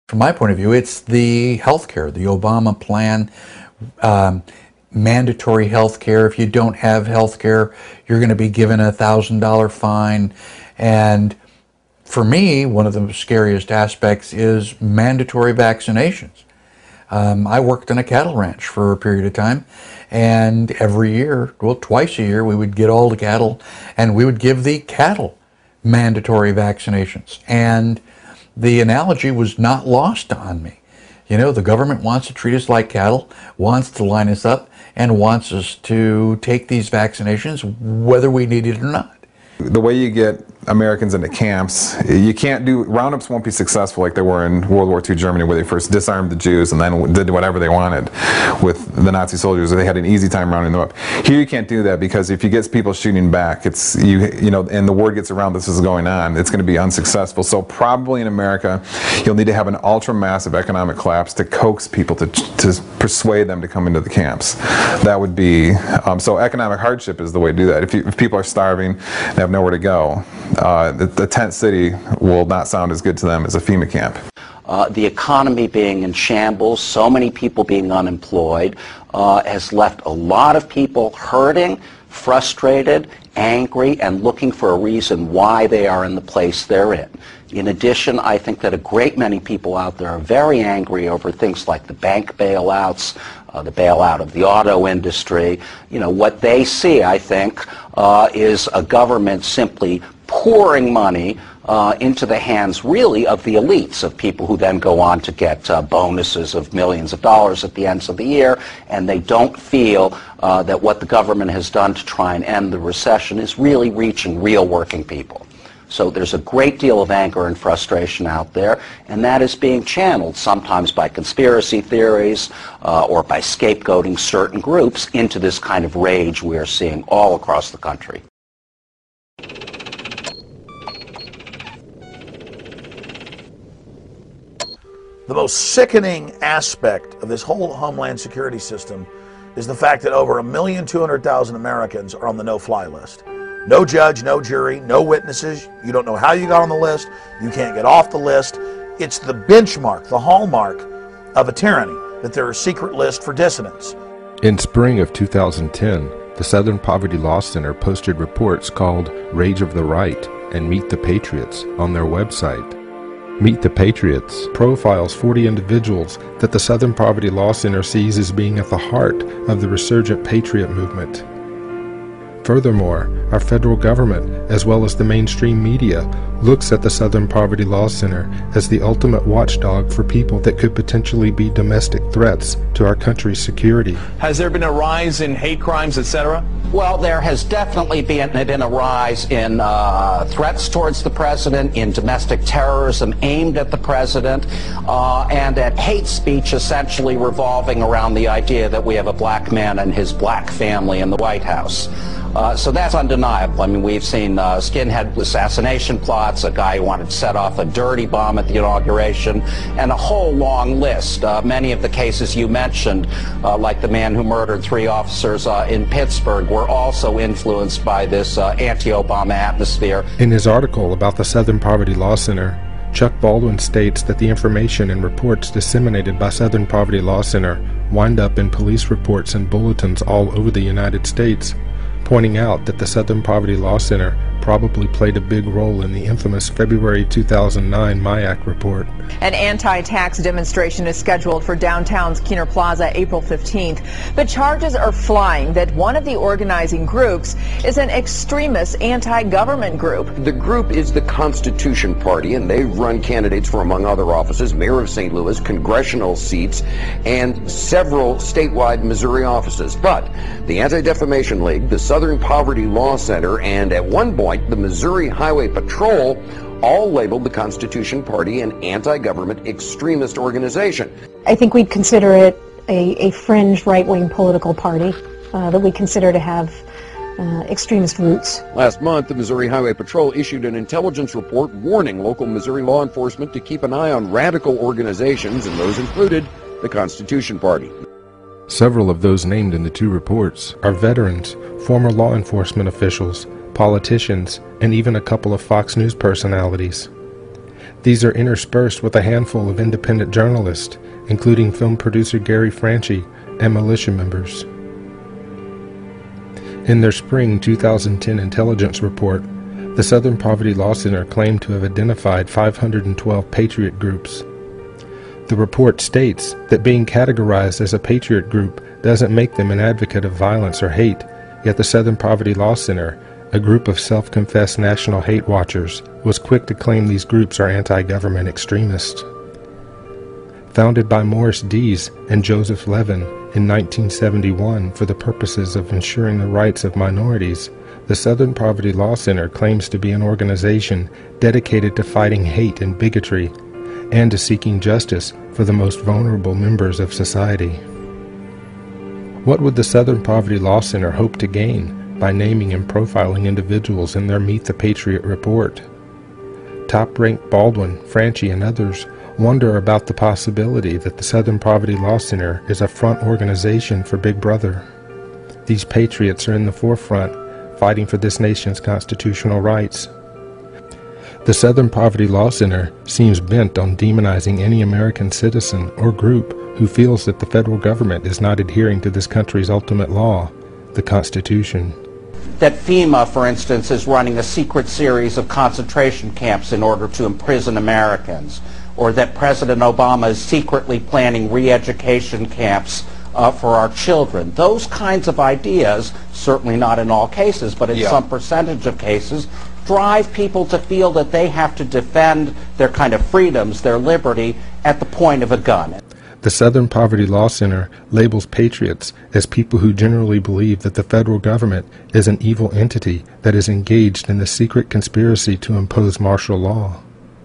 [SPEAKER 3] From my point of view, it's the health care, the Obama plan, mandatory health care. If you don't have health care, you're going to be given a $1,000 fine. And for me, one of the scariest aspects is mandatory vaccinations. I worked in a cattle ranch for a period of time, and every year, well, twice a year, we would get all the cattle, and we would give the cattle mandatory vaccinations. And the analogy was not lost on me. You know, the government wants to treat us like cattle, wants to line us up, and wants us to take these vaccinations whether we need it or not.
[SPEAKER 11] The way you get Americans into camps, you can't do, roundups won't be successful like they were in World War II Germany, where they first disarmed the Jews and then did whatever they wanted with the Nazi soldiers. They had an easy time rounding them up. Here you can't do that, because if you get people shooting back, it's you know, and the word gets around this is going on, it's going to be unsuccessful. So probably in America, you'll need to have an ultra-massive economic collapse to coax people to persuade them to come into the camps. That would be so economic hardship is the way to do that. If people are starving and have nowhere to go, the tent city will not sound as good to them as a FEMA camp.
[SPEAKER 12] The economy being in shambles, so many people being unemployed, has left a lot of people hurting, frustrated, angry, and looking for a reason why they are in the place they're in. In addition, I think that a great many people out there are very angry over things like the bank bailouts, the bailout of the auto industry. You know, what they see, I think, is a government simply pouring money into the hands, really, of the elites, of people who then go on to get bonuses of millions of dollars at the end of the year, and they don't feel that what the government has done to try and end the recession is really reaching real working people. So there's a great deal of anger and frustration out there, and that is being channeled sometimes by conspiracy theories or by scapegoating certain groups into this kind of rage we're seeing all across the country.
[SPEAKER 18] The most sickening aspect of this whole Homeland Security system is the fact that over 1,200,000 Americans are on the no-fly list. No judge, no jury, no witnesses. You don't know how you got on the list. You can't get off the list. It's the benchmark, the hallmark of a tyranny, that there are secret lists for dissidents.
[SPEAKER 15] In spring of 2010, the Southern Poverty Law Center posted reports called Rage of the Right and Meet the Patriots on their website. Meet the Patriots profiles 40 individuals that the Southern Poverty Law Center sees as being at the heart of the resurgent patriot movement. Furthermore, our federal government, as well as the mainstream media, looks at the Southern Poverty Law Center as the ultimate watchdog for people that could potentially be domestic threats to our country's security.
[SPEAKER 9] Has there been a rise in hate crimes, etc.?
[SPEAKER 12] Well, there has definitely been a rise in threats towards the president, in domestic terrorism aimed at the president, and at hate speech essentially revolving around the idea that we have a black man and his black family in the White House. So that's undeniable. I mean, we've seen skinhead assassination plots, a guy who wanted to set off a dirty bomb at the inauguration, and a whole long list. Many of the cases you mentioned, like the man who murdered 3 officers in Pittsburgh, were also influenced by this anti-Obama atmosphere.
[SPEAKER 15] In his article about the Southern Poverty Law Center, Chuck Baldwin states that the information and reports disseminated by Southern Poverty Law Center wind up in police reports and bulletins all over the United States, pointing out that the Southern Poverty Law Center probably played a big role in the infamous February 2009 MIAC report.
[SPEAKER 1] An anti-tax demonstration is scheduled for downtown's Keener Plaza April 15th, but charges are flying that one of the organizing groups is an extremist anti-government group.
[SPEAKER 13] The group is the Constitution Party, and they run candidates for, among other offices, Mayor of St. Louis, congressional seats, and several statewide Missouri offices. But the Anti-Defamation League, the Southern Poverty Law Center, and at one point the Missouri Highway Patrol all labeled the Constitution Party an anti-government extremist organization.
[SPEAKER 22] I think we'd consider it a fringe right-wing political party that we consider to have extremist roots.
[SPEAKER 13] Last month, the Missouri Highway Patrol issued an intelligence report warning local Missouri law enforcement to keep an eye on radical organizations, and those included the Constitution Party.
[SPEAKER 15] Several of those named in the 2 reports are veterans, former law enforcement officials, politicians, and even a couple of Fox News personalities. These are interspersed with a handful of independent journalists, including film producer Gary Franchi and militia members. In their spring 2010 intelligence report, the Southern Poverty Law Center claimed to have identified 512 patriot groups. The report states that being categorized as a patriot group doesn't make them an advocate of violence or hate, yet the Southern Poverty Law Center, a group of self-confessed national hate watchers, was quick to claim these groups are anti-government extremists. Founded by Morris Dees and Joseph Levin in 1971 for the purposes of ensuring the rights of minorities, the Southern Poverty Law Center claims to be an organization dedicated to fighting hate and bigotry and to seeking justice for the most vulnerable members of society. What would the Southern Poverty Law Center hope to gain by naming and profiling individuals in their Meet the Patriot report? Top-ranked Baldwin, Franchi, and others wonder about the possibility that the Southern Poverty Law Center is a front organization for Big Brother. These patriots are in the forefront, fighting for this nation's constitutional rights. The Southern Poverty Law Center seems bent on demonizing any American citizen or group who feels that the federal government is not adhering to this country's ultimate law, the Constitution.
[SPEAKER 12] That FEMA, for instance, is running a secret series of concentration camps in order to imprison Americans, or that President Obama is secretly planning re-education camps for our children. Those kinds of ideas, certainly not in all cases, but in some percentage of cases, drive people to feel that they have to defend their kind of freedoms, their liberty, at the point of a gun.
[SPEAKER 15] The Southern Poverty Law Center labels patriots as people who generally believe that the federal government is an evil entity that is engaged in the secret conspiracy to impose martial law.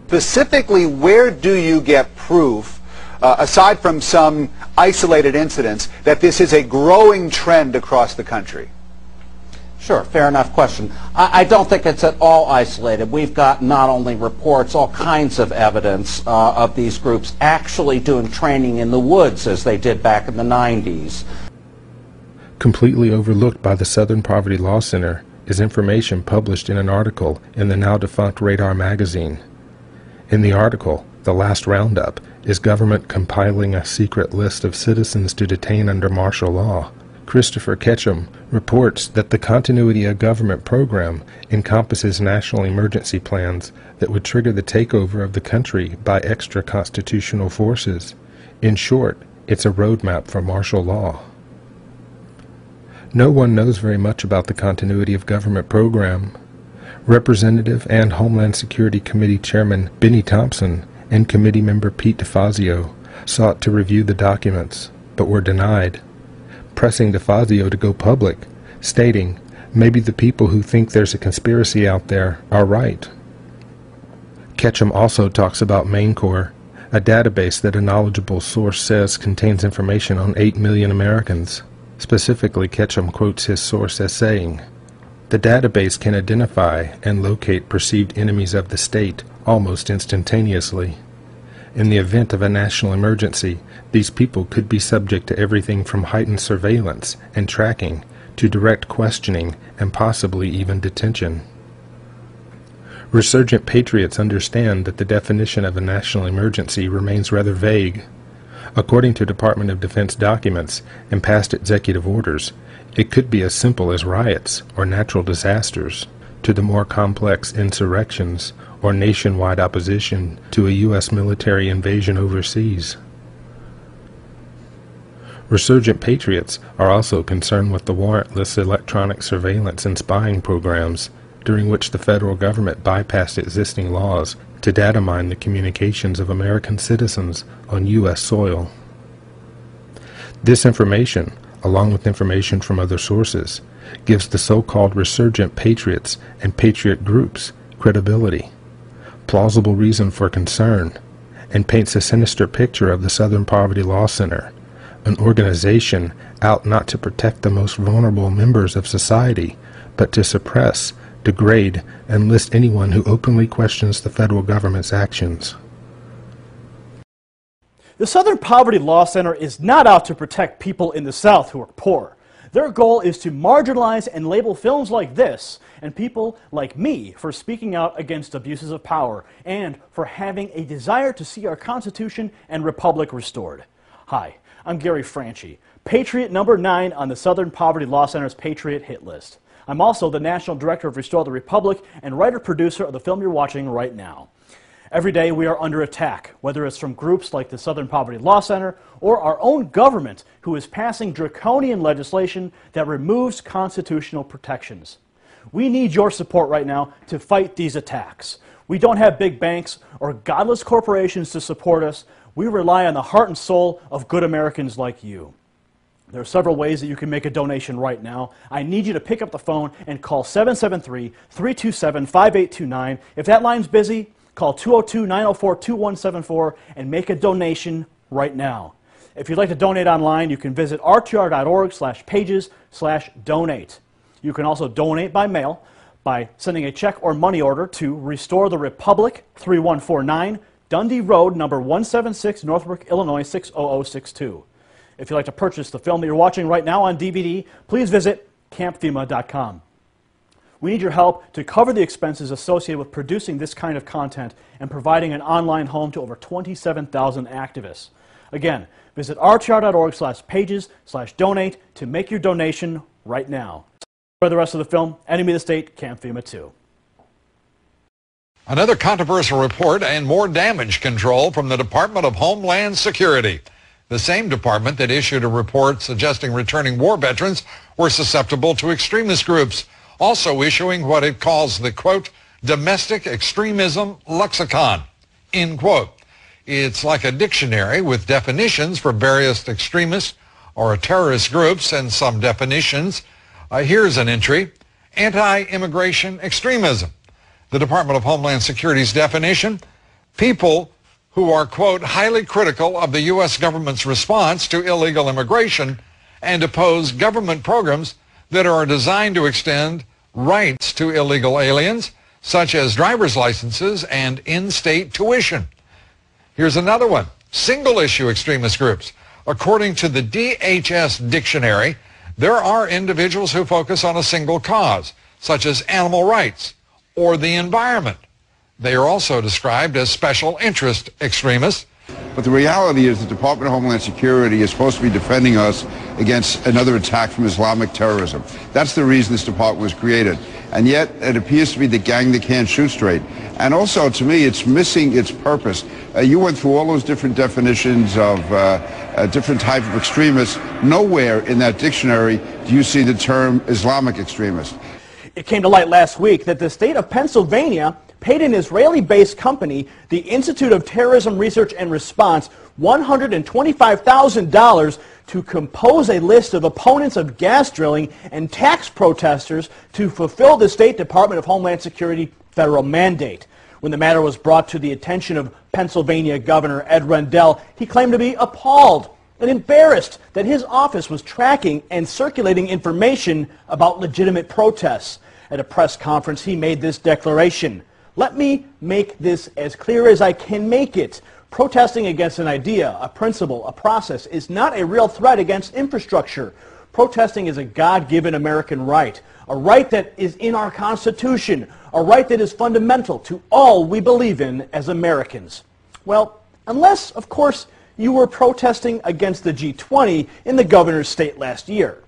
[SPEAKER 4] Specifically, where do you get proof, aside from some isolated incidents, that this is a growing trend across the country?
[SPEAKER 12] Sure, fair enough question. I don't think it's at all isolated. We've got not only reports, all kinds of evidence of these groups actually doing training in the woods as they did back in the 90s.
[SPEAKER 15] Completely overlooked by the Southern Poverty Law Center is information published in an article in the now-defunct Radar magazine. In the article, The Last Roundup, is government compiling a secret list of citizens to detain under martial law. Christopher Ketchum reports that the Continuity of Government program encompasses national emergency plans that would trigger the takeover of the country by extra-constitutional forces. In short, it's a roadmap for martial law. No one knows very much about the Continuity of Government program. Representative and Homeland Security Committee Chairman Benny Thompson and committee member Pete DeFazio sought to review the documents, but were denied, pressing DeFazio to go public, stating, "Maybe the people who think there's a conspiracy out there are right." Ketchum also talks about MainCore, a database that a knowledgeable source says contains information on 8 million Americans. Specifically, Ketchum quotes his source as saying, "The database can identify and locate perceived enemies of the state almost instantaneously. In the event of a national emergency, these people could be subject to everything from heightened surveillance and tracking to direct questioning and possibly even detention." Resurgent patriots understand that the definition of a national emergency remains rather vague. According to Department of Defense documents and past executive orders, it could be as simple as riots or natural disasters, to the more complex insurrections or nationwide opposition to a U.S. military invasion overseas. Resurgent patriots are also concerned with the warrantless electronic surveillance and spying programs, during which the federal government bypassed existing laws to data mine the communications of American citizens on U.S. soil. This information, along with information from other sources, gives the so-called resurgent patriots and patriot groups credibility, plausible reason for concern, and paints a sinister picture of the Southern Poverty Law Center, an organization out not to protect the most vulnerable members of society, but to suppress, degrade, and list anyone who openly questions the federal government's actions.
[SPEAKER 16] The Southern Poverty Law Center is not out to protect people in the South who are poor. Their goal is to marginalize and label films like this and people like me for speaking out against abuses of power and for having a desire to see our Constitution and Republic restored. Hi, I'm Gary Franchi, Patriot number 9 on the Southern Poverty Law Center's Patriot Hit List. I'm also the National Director of Restore the Republic and writer-producer of the film you're watching right now. Every day we are under attack, whether it's from groups like the Southern Poverty Law Center or our own government, who is passing draconian legislation that removes constitutional protections. We need your support right now to fight these attacks. We don't have big banks or godless corporations to support us. We rely on the heart and soul of good Americans like you. There are several ways that you can make a donation right now. I need you to pick up the phone and call 773-327-5829. If that line's busy, call 202-904-2174 and make a donation right now. If you'd like to donate online, you can visit rtr.org/pages/donate. You can also donate by mail by sending a check or money order to Restore the Republic, 3149 Dundee Road, number 176, Northbrook, Illinois, 60062. If you'd like to purchase the film that you're watching right now on DVD, please visit campfema.com. We need your help to cover the expenses associated with producing this kind of content and providing an online home to over 27,000 activists. Again, visit rtr.org/pages/donate to make your donation right now. For the rest of the film, Enemy of the State, Camp FEMA 2.
[SPEAKER 5] Another controversial report and more damage control from the Department of Homeland Security. The same department that issued a report suggesting returning war veterans were susceptible to extremist groups, also issuing what it calls the, quote, Domestic Extremism Lexicon, end quote. It's like a dictionary with definitions for various extremist or terrorist groups and some definitions. Here's an entry: anti-immigration extremism. The Department of Homeland Security's definition: people who are, quote, highly critical of the U.S. government's response to illegal immigration and oppose government programs that are designed to extend rights to illegal aliens, such as driver's licenses and in-state tuition. Here's another one: single-issue extremist groups. According to the DHS dictionary, there are individuals who focus on a single cause, such as animal rights or the environment. They are also described as special interest extremists.
[SPEAKER 17] But the reality is the Department of Homeland Security is supposed to be defending us against another attack from Islamic terrorism. That's the reason this department was created. And yet it appears to be the gang that can't shoot straight. And also, to me, it's missing its purpose. You went through all those different definitions of different types of extremists. Nowhere in that dictionary do you see the term Islamic extremist.
[SPEAKER 16] It came to light last week that the state of Pennsylvania paid an Israeli-based company, the Institute of Terrorism Research and Response, $125,000 to compose a list of opponents of gas drilling and tax protesters to fulfill the State Department of Homeland Security federal mandate. When the matter was brought to the attention of Pennsylvania Governor Ed Rendell, he claimed to be appalled and embarrassed that his office was tracking and circulating information about legitimate protests. At a press conference, he made this declaration: "Let me make this as clear as I can make it. Protesting against an idea, a principle, a process is not a real threat against infrastructure. Protesting is a God-given American right, a right that is in our Constitution, a right that is fundamental to all we believe in as Americans." Well, unless, of course, you were protesting against the G20 in the governor's state last year.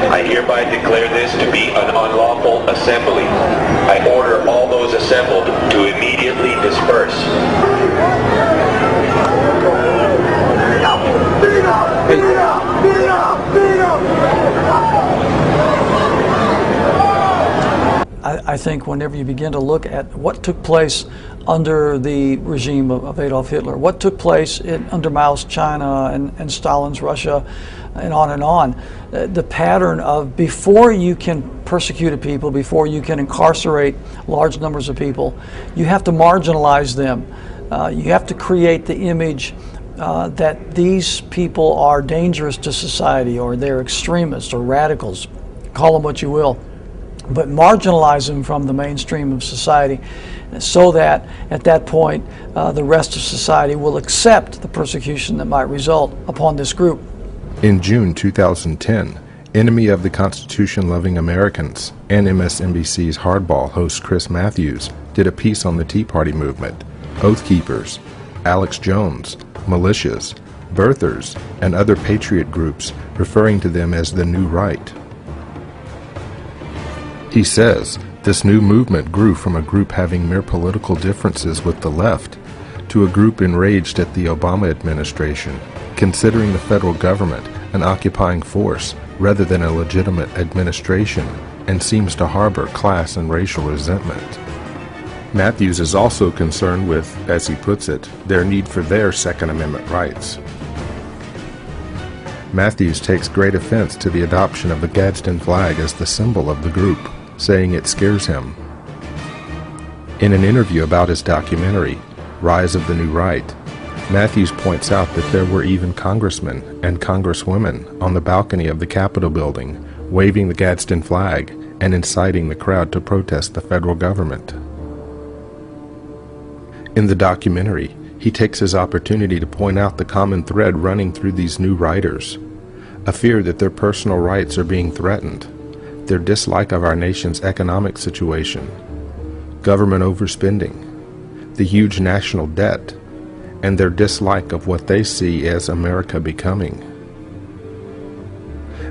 [SPEAKER 19] I hereby declare this to be an unlawful assembly. I order all those assembled to immediately disperse.
[SPEAKER 23] I think whenever you begin to look at what took place under the regime of Adolf Hitler, what took place under Mao's China and Stalin's Russia, and on, the pattern of before you can persecute a people, before you can incarcerate large numbers of people, you have to marginalize them. You have to create the image that these people are dangerous to society, or they're extremists or radicals, call them what you will, but marginalize them from the mainstream of society so that at that point the rest of society will accept the persecution that might result upon this group.
[SPEAKER 15] In June 2010, enemy of the Constitution-loving Americans and MSNBC's Hardball host Chris Matthews did a piece on the Tea Party movement, Oath Keepers, Alex Jones, militias, birthers, and other patriot groups, referring to them as the New Right. He says this new movement grew from a group having mere political differences with the left to a group enraged at the Obama administration, considering the federal government an occupying force rather than a legitimate administration, and seems to harbor class and racial resentment. Matthews is also concerned with, as he puts it, their need for their Second Amendment rights. Matthews takes great offense to the adoption of the Gadsden flag as the symbol of the group, saying it scares him. In an interview about his documentary, Rise of the New Right, Matthews points out that there were even congressmen and congresswomen on the balcony of the Capitol building waving the Gadsden flag and inciting the crowd to protest the federal government. In the documentary, he takes his opportunity to point out the common thread running through these new writers, a fear that their personal rights are being threatened, their dislike of our nation's economic situation, government overspending, the huge national debt, and their dislike of what they see as America becoming.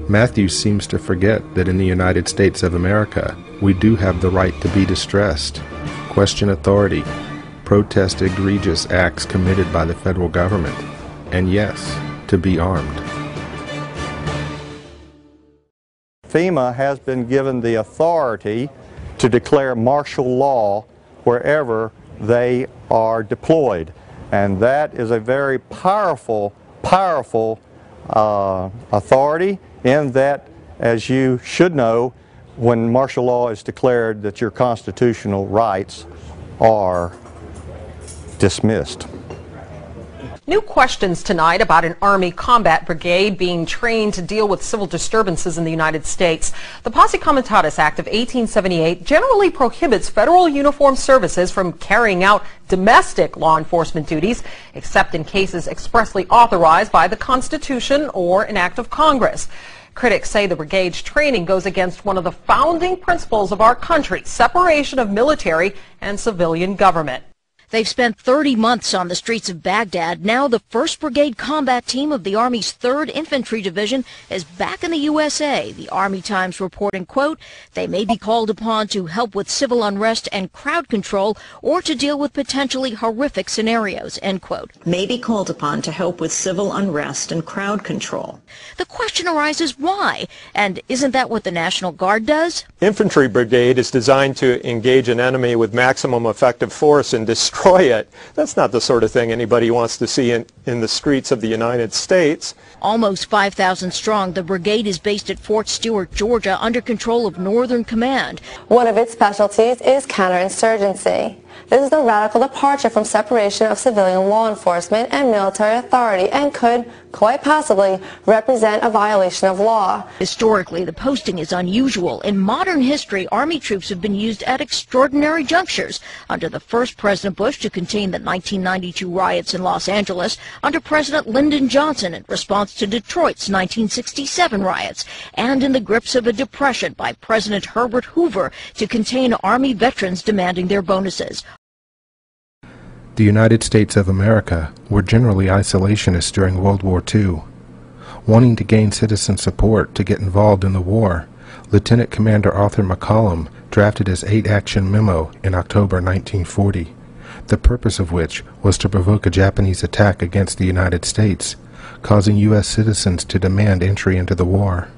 [SPEAKER 15] Matthew seems to forget that in the United States of America, we do have the right to be distressed, question authority, protest egregious acts committed by the federal government, and yes, to be armed.
[SPEAKER 10] FEMA has been given the authority to declare martial law wherever they are deployed. And that is a very powerful authority, in that, as you should know, when martial law is declared, that your constitutional rights are dismissed.
[SPEAKER 14] New questions tonight about an Army combat brigade being trained to deal with civil disturbances in the United States. The Posse Comitatus Act of 1878 generally prohibits federal uniformed services from carrying out domestic law enforcement duties, except in cases expressly authorized by the Constitution or an act of Congress. Critics say the brigade's training goes against one of the founding principles of our country, separation of military and civilian government.
[SPEAKER 20] They've spent 30 months on the streets of Baghdad. Now the 1st Brigade Combat Team of the Army's 3rd Infantry Division is back in the USA. The Army Times reporting, quote, they may be called upon to help with civil unrest and crowd control or to deal with potentially horrific scenarios, end quote.
[SPEAKER 24] May be called upon to help with civil unrest and crowd control.
[SPEAKER 20] The question arises, why? And isn't that what the National Guard does?
[SPEAKER 25] Infantry brigade is designed to engage an enemy with maximum effective force and destroy it. That's not the sort of thing anybody wants to see in the streets of the United States.
[SPEAKER 20] Almost 5,000 strong, the brigade is based at Fort Stewart, Georgia, under control of Northern Command.
[SPEAKER 26] One of its specialties is counterinsurgency. This is a radical departure from separation of civilian law enforcement and military authority, and could, quite possibly, represent a violation of law.
[SPEAKER 20] Historically, the posting is unusual. In modern history, Army troops have been used at extraordinary junctures. Under the first President Bush to contain the 1992 riots in Los Angeles, under President Lyndon Johnson in response to Detroit's 1967 riots, and in the grips of a depression by President Herbert Hoover to contain Army veterans demanding their bonuses.
[SPEAKER 15] The United States of America were generally isolationists during World War II. Wanting to gain citizen support to get involved in the war, Lieutenant Commander Arthur McCollum drafted his 8-action memo in October 1940, the purpose of which was to provoke a Japanese attack against the United States, causing U.S. citizens to demand entry into the war.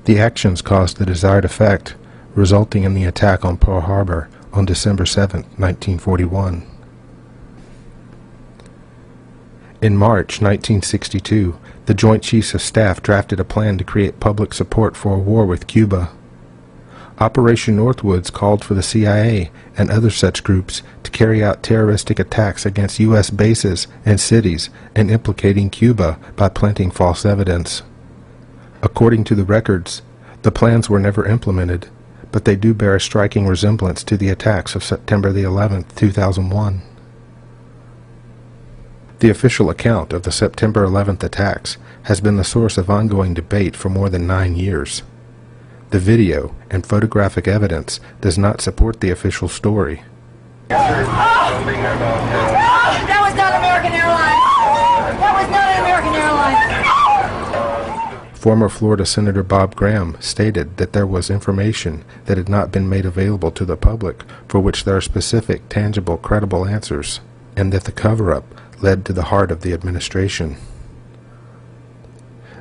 [SPEAKER 15] The actions caused the desired effect, resulting in the attack on Pearl Harbor on December 7, 1941. In March 1962, the Joint Chiefs of Staff drafted a plan to create public support for a war with Cuba. Operation Northwoods called for the CIA and other such groups to carry out terroristic attacks against U.S. bases and cities and implicating Cuba by planting false evidence. According to the records, the plans were never implemented, but they do bear a striking resemblance to the attacks of September the 11th, 2001. The official account of the September 11th attacks has been the source of ongoing debate for more than 9 years. The video and photographic evidence does not support the official story.
[SPEAKER 27] That was not American Airlines! That was not an American Airlines!
[SPEAKER 15] Former Florida Senator Bob Graham stated that there was information that had not been made available to the public for which there are specific, tangible, credible answers, and that the cover-up led to the heart of the administration.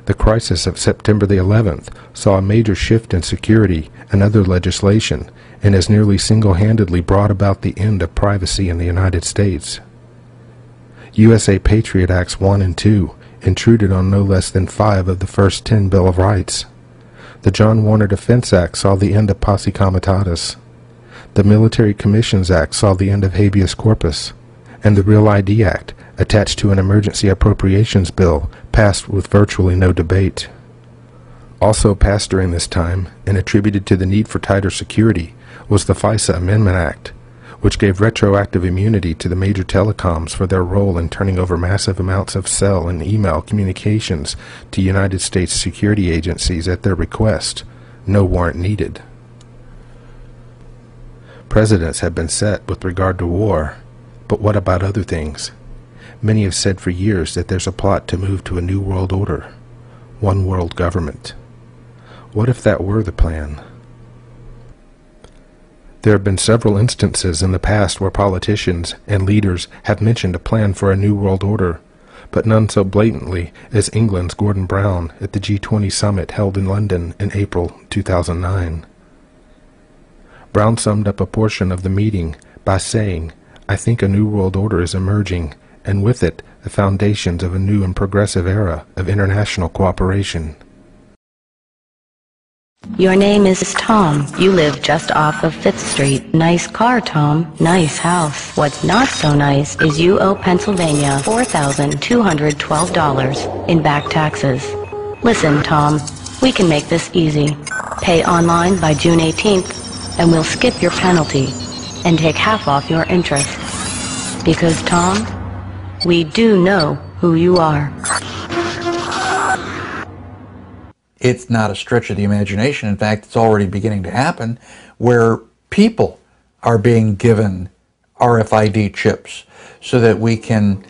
[SPEAKER 15] The crisis of September the 11th saw a major shift in security and other legislation and has nearly single-handedly brought about the end of privacy in the United States. USA Patriot Acts 1 and 2 intruded on no less than 5 of the first 10 Bill of Rights. The John Warner Defense Act saw the end of Posse Comitatus. The Military Commissions Act saw the end of habeas corpus, and the Real ID Act, attached to an emergency appropriations bill, passed with virtually no debate. Also passed during this time, and attributed to the need for tighter security, was the FISA Amendment Act, which gave retroactive immunity to the major telecoms for their role in turning over massive amounts of cell and email communications to United States security agencies at their request, no warrant needed. Precedents have been set with regard to war, but what about other things? Many have said for years that there's a plot to move to a new world order, one world government. What if that were the plan? There have been several instances in the past where politicians and leaders have mentioned a plan for a new world order, but none so blatantly as England's Gordon Brown at the G20 summit held in London in April 2009. Brown summed up a portion of the meeting by saying, "I think a new world order is emerging, and with it the foundations of a new and progressive era of international cooperation."
[SPEAKER 2] Your name is Tom. You live just off of 5th Street. Nice car, Tom. Nice house. What's not so nice is you owe Pennsylvania $4,212 in back taxes. Listen, Tom, we can make this easy. Pay online by June 18th, and we'll skip your penalty and take half off your interest. Because, Tom, we do know who you are.
[SPEAKER 3] It's not a stretch of the imagination. In fact, it's already beginning to happen where people are being given RFID chips so that we can,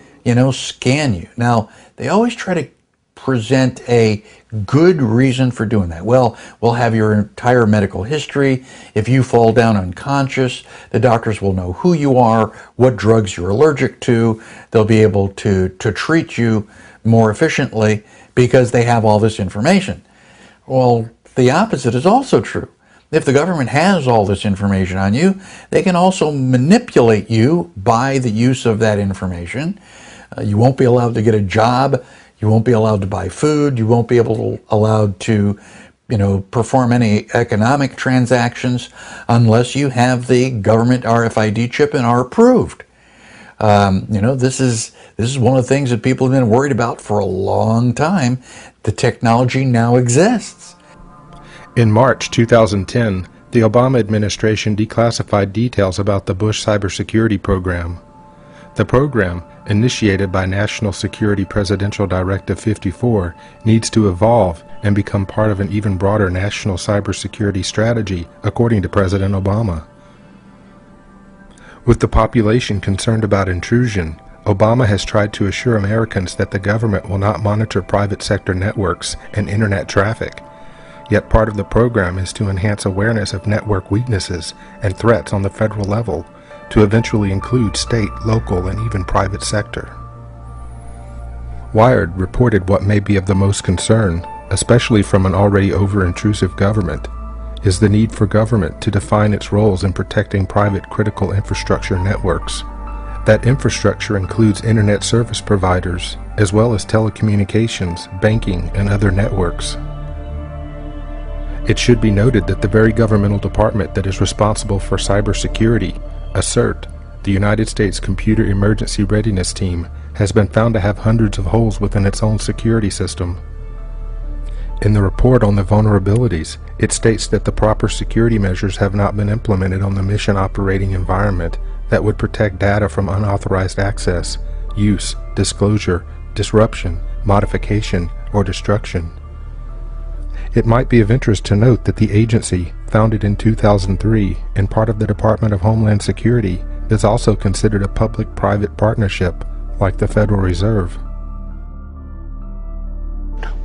[SPEAKER 3] scan you. Now, they always try to present a good reason for doing that. Well, we'll have your entire medical history. If you fall down unconscious, the doctors will know who you are, what drugs you're allergic to. They'll be able to treat you more efficiently because they have all this information. Well, the opposite is also true. If the government has all this information on you, they can also manipulate you by the use of that information. You won't be allowed to get a job. You won't be allowed to buy food. You won't be allowed to, perform any economic transactions unless you have the government RFID chip and are approved. This is one of the things that people have been worried about for a long time. The technology now exists.
[SPEAKER 15] In March 2010, the Obama administration declassified details about the Bush cybersecurity program. The program, initiated by National Security Presidential Directive 54, needs to evolve and become part of an even broader national cybersecurity strategy, according to President Obama. With the population concerned about intrusion, Obama has tried to assure Americans that the government will not monitor private sector networks and internet traffic. Yet part of the program is to enhance awareness of network weaknesses and threats on the federal level, to eventually include state, local, and even private sector. Wired reported what may be of the most concern, especially from an already over-intrusive government, is the need for government to define its roles in protecting private critical infrastructure networks. That infrastructure includes internet service providers, as well as telecommunications, banking, and other networks. It should be noted that the very governmental department that is responsible for cybersecurity, CERT, the United States Computer Emergency Readiness Team, has been found to have hundreds of holes within its own security system. In the report on the vulnerabilities, it states that the proper security measures have not been implemented on the mission operating environment that would protect data from unauthorized access, use, disclosure, disruption, modification, or destruction. It might be of interest to note that the agency, founded in 2003 and part of the Department of Homeland Security, is also considered a public-private partnership, like the Federal Reserve.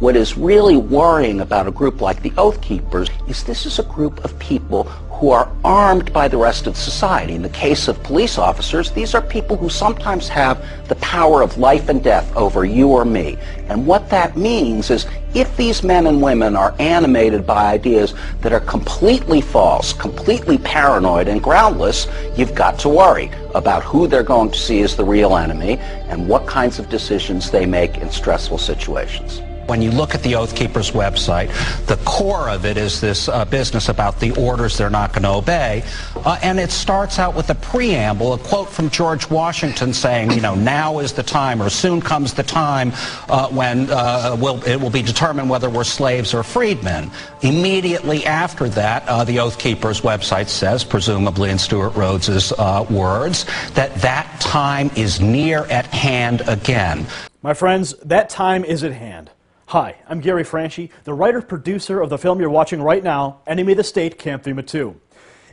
[SPEAKER 12] What is really worrying about a group like the Oath Keepers is this is a group of people who are armed by the rest of society. In the case of police officers, these are people who sometimes have the power of life and death over you or me. And what that means is if these men and women are animated by ideas that are completely false, completely paranoid and groundless, you've got to worry about who they're going to see as the real enemy and what kinds of decisions they make in stressful situations.
[SPEAKER 6] When you look at the Oath Keepers website, the core of it is this business about the orders they're not going to obey. And it starts out with a preamble, a quote from George Washington saying, now is the time, or soon comes the time when it will be determined whether we're slaves or freedmen. Immediately after that, the Oath Keepers website says, presumably in Stuart Rhodes's words, that time is near at hand again.
[SPEAKER 16] My friends, that time is at hand. Hi, I'm Gary Franchi, the writer-producer of the film you're watching right now, Enemy of the State, Camp FEMA 2.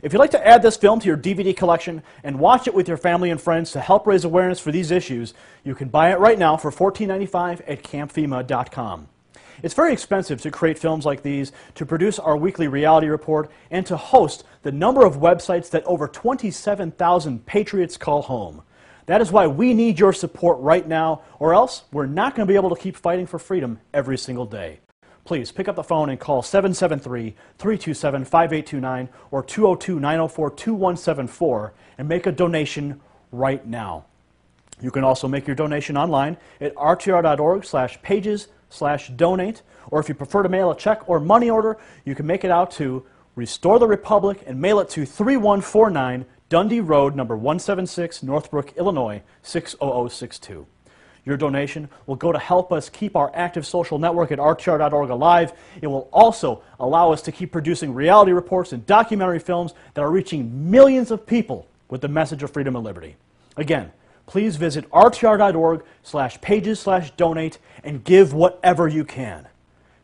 [SPEAKER 16] If you'd like to add this film to your DVD collection and watch it with your family and friends to help raise awareness for these issues, you can buy it right now for $14.95 at campfema.com. It's very expensive to create films like these, to produce our weekly reality report, and to host the number of websites that over 27,000 patriots call home. That is why we need your support right now, or else we're not going to be able to keep fighting for freedom every single day. Please pick up the phone and call 773-327-5829 or 202-904-2174 and make a donation right now. You can also make your donation online at rtr.org/pages/donate, or if you prefer to mail a check or money order, you can make it out to Restore the Republic and mail it to 3149 Dundee Road, number 176, Northbrook, Illinois, 60062. Your donation will go to help us keep our active social network at rtr.org alive. It will also allow us to keep producing reality reports and documentary films that are reaching millions of people with the message of freedom and liberty. Again, please visit rtr.org/pages/donate and give whatever you can.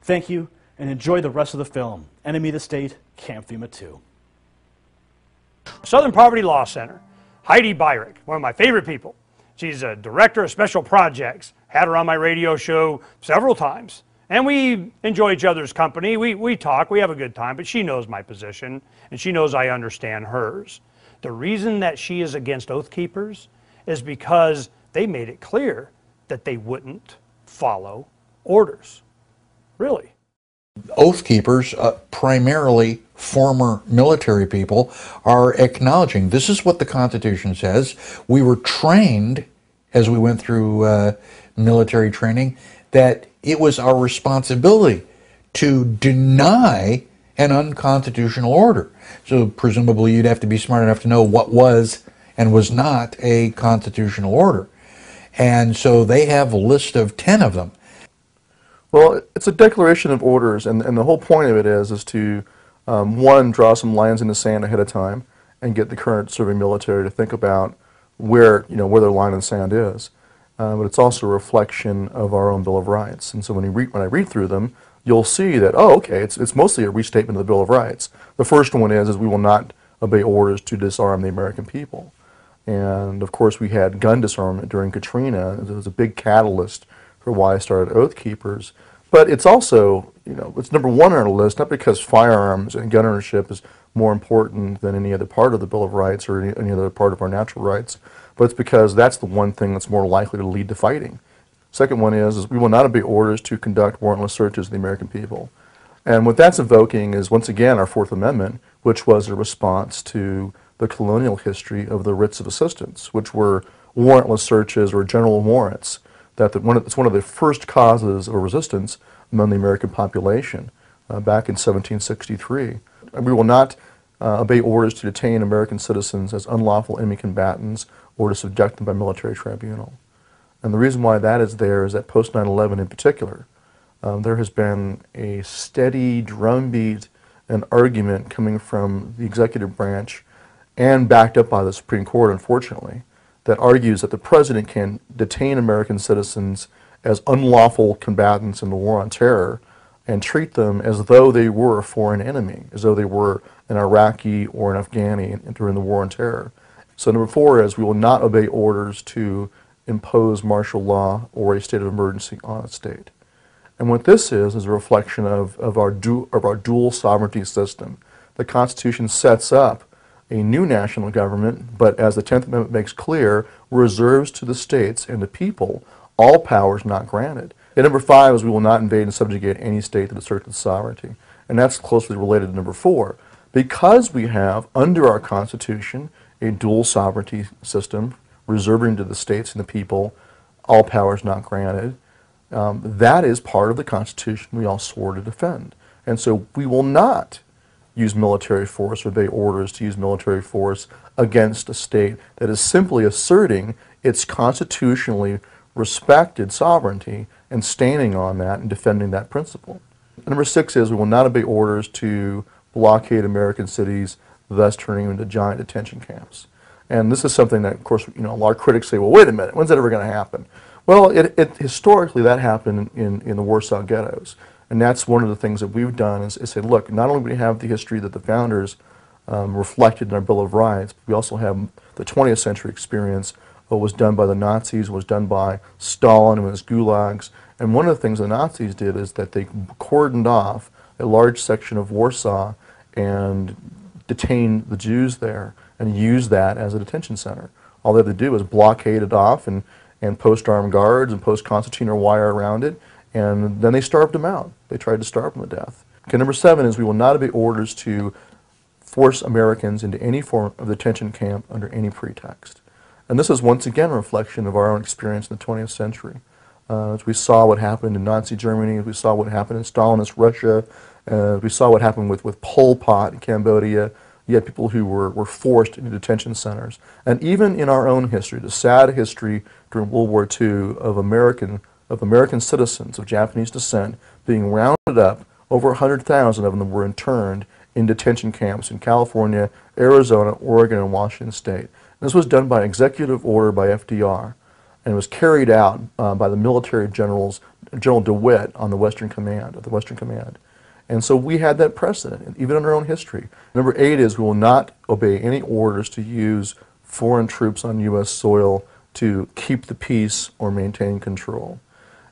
[SPEAKER 16] Thank you, and enjoy the rest of the film, Enemy of the State, Camp FEMA 2.
[SPEAKER 1] Southern Poverty Law Center. Heidi Byrick, one of my favorite people. She's a director of special projects. Had her on my radio show several times. And we enjoy each other's company. We talk, we have a good time, but she knows my position, and she knows I understand hers. The reason that she is against Oath Keepers is because they made it clear that they wouldn't follow orders. Really.
[SPEAKER 3] Oath keepers, primarily former military people, are acknowledging this is what the Constitution says. We were trained, as we went through military training, that it was our responsibility to deny an unconstitutional order. So presumably you'd have to be smart enough to know what was and was not a constitutional order. And so they have a list of 10 of them.
[SPEAKER 7] Well, it's a declaration of orders, and the whole point of it is to, one, draw some lines in the sand ahead of time and get the current serving military to think about where their line in the sand is. But it's also a reflection of our own Bill of Rights. And so when I read through them, you'll see that, oh, okay, it's mostly a restatement of the Bill of Rights. The first one is we will not obey orders to disarm the American people. And of course we had gun disarmament during Katrina. It was a big catalyst for why I started Oath Keepers. But it's also, it's number one on our list, not because firearms and gun ownership is more important than any other part of the Bill of Rights or any other part of our natural rights, but it's because that's the one thing that's more likely to lead to fighting. Second one is we will not obey orders to conduct warrantless searches of the American people. And what that's evoking is, once again, our Fourth Amendment, which was a response to the colonial history of the writs of assistance, which were warrantless searches or general warrants. It's one of the first causes of resistance among the American population back in 1763. We will not obey orders to detain American citizens as unlawful enemy combatants or to subject them by military tribunal. And the reason why that is there is that post 9/11 in particular, there has been a steady drumbeat and argument coming from the executive branch and backed up by the Supreme Court, unfortunately, that argues that the president can detain American citizens as unlawful combatants in the war on terror and treat them as though they were a foreign enemy, as though they were an Iraqi or an Afghani during the war on terror. So number 4 is we will not obey orders to impose martial law or a state of emergency on a state. And what this is a reflection of our dual sovereignty system. The Constitution sets up a new national government, but as the 10th Amendment makes clear, reserves to the states and the people all powers not granted. And number 5 is we will not invade and subjugate any state that asserts its sovereignty. And that's closely related to number 4. Because we have, under our Constitution, a dual sovereignty system, reserving to the states and the people all powers not granted, that is part of the Constitution we all swore to defend. And so we will not use military force or obey orders to use military force against a state that is simply asserting its constitutionally respected sovereignty and standing on that and defending that principle. And number 6 is we will not obey orders to blockade American cities, thus turning them into giant detention camps. And this is something that, of course, a lot of critics say, well, wait a minute, when's that ever going to happen? Well, historically that happened in the Warsaw ghettos. And that's one of the things that we've done is say, look, not only do we have the history that the founders reflected in our Bill of Rights, but we also have the 20th century experience. What was done by the Nazis was done by Stalin and his gulags. And one of the things the Nazis did is that they cordoned off a large section of Warsaw and detained the Jews there and used that as a detention center. All they had to do was blockade it off and post armed guards and post concertina wire around it, and then they starved them out. They tried to starve them to death. Okay, number 7 is we will not obey orders to force Americans into any form of detention camp under any pretext. And this is once again a reflection of our own experience in the 20th century. As we saw what happened in Nazi Germany, as we saw what happened in Stalinist Russia, we saw what happened with Pol Pot in Cambodia. You had people who were forced into detention centers. And even in our own history, the sad history during World War II of American citizens of Japanese descent being rounded up, over 100,000 of them were interned in detention camps in California, Arizona, Oregon, and Washington State. This was done by executive order by FDR, and it was carried out by the military generals, General DeWitt on the Western Command, And so we had that precedent, even in our own history. Number 8 is we will not obey any orders to use foreign troops on U.S. soil to keep the peace or maintain control.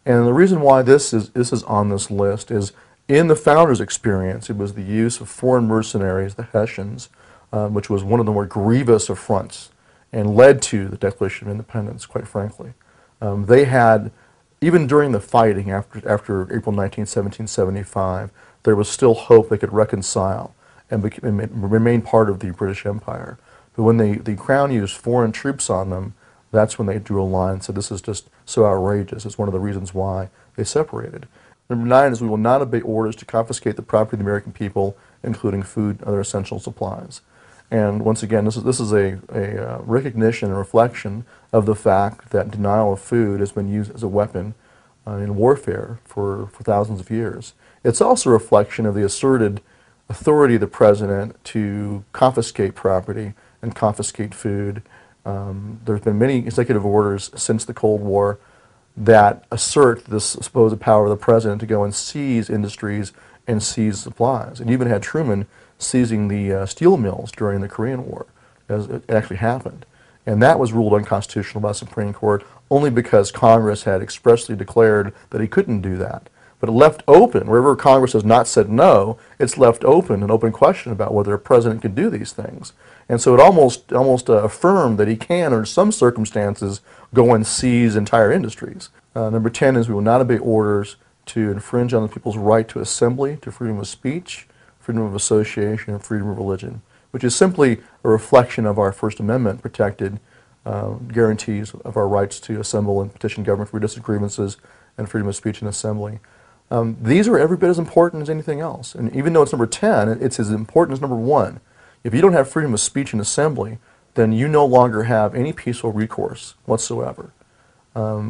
[SPEAKER 7] And the reason why this is on this list is in the founders' experience, it was the use of foreign mercenaries, the Hessians, which was one of the more grievous affronts and led to the Declaration of Independence, quite frankly. They had, even during the fighting after April 19, 1775, there was still hope they could reconcile and remain part of the British Empire. But when the Crown used foreign troops on them, that's when they drew a line and said this is just so outrageous. It's one of the reasons why they separated. Number 9 is we will not obey orders to confiscate the property of the American people, including food and other essential supplies. And once again, this is a recognition and reflection of the fact that denial of food has been used as a weapon in warfare for thousands of years. It's also a reflection of the asserted authority of the president to confiscate property and confiscate food. There's been many executive orders since the Cold War that assert this supposed power of the president to go and seize industries and seize supplies. And even had Truman seizing the steel mills during the Korean War, as it actually happened. And that was ruled unconstitutional by the Supreme Court only because Congress had expressly declared that he couldn't do that. But it left open, wherever Congress has not said no, it's left open, an open question about whether a president can do these things. And so it almost affirmed that he can, under some circumstances, go and seize entire industries. Number 10 is we will not obey orders to infringe on the people's right to assembly, to freedom of speech, freedom of association, and freedom of religion, which is simply a reflection of our First Amendment protected guarantees of our rights to assemble and petition government for redress of grievances and freedom of speech and assembly. These are every bit as important as anything else. And even though it's number 10, it's as important as number 1. If you don't have freedom of speech and assembly, then you no longer have any peaceful recourse whatsoever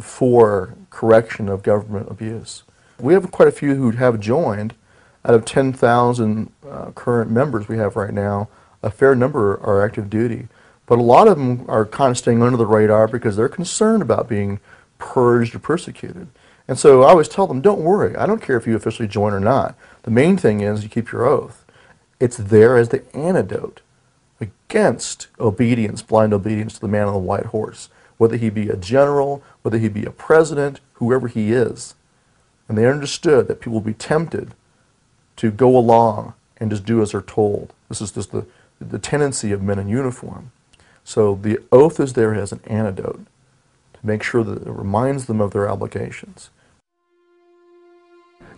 [SPEAKER 7] for correction of government abuse. We have quite a few who have joined. Out of 10,000 current members we have right now, a fair number are active duty. But a lot of them are kind of staying under the radar because they're concerned about being purged or persecuted. And so I always tell them, don't worry. I don't care if you officially join or not. The main thing is you keep your oath. It's there as the antidote against obedience, blind obedience to the man on the white horse, whether he be a general, whether he be a president, whoever he is. And they understood that people will be tempted to go along and just do as they're told. This is just the tendency of men in uniform. So the oath is there as an antidote to make sure that it reminds them of their obligations.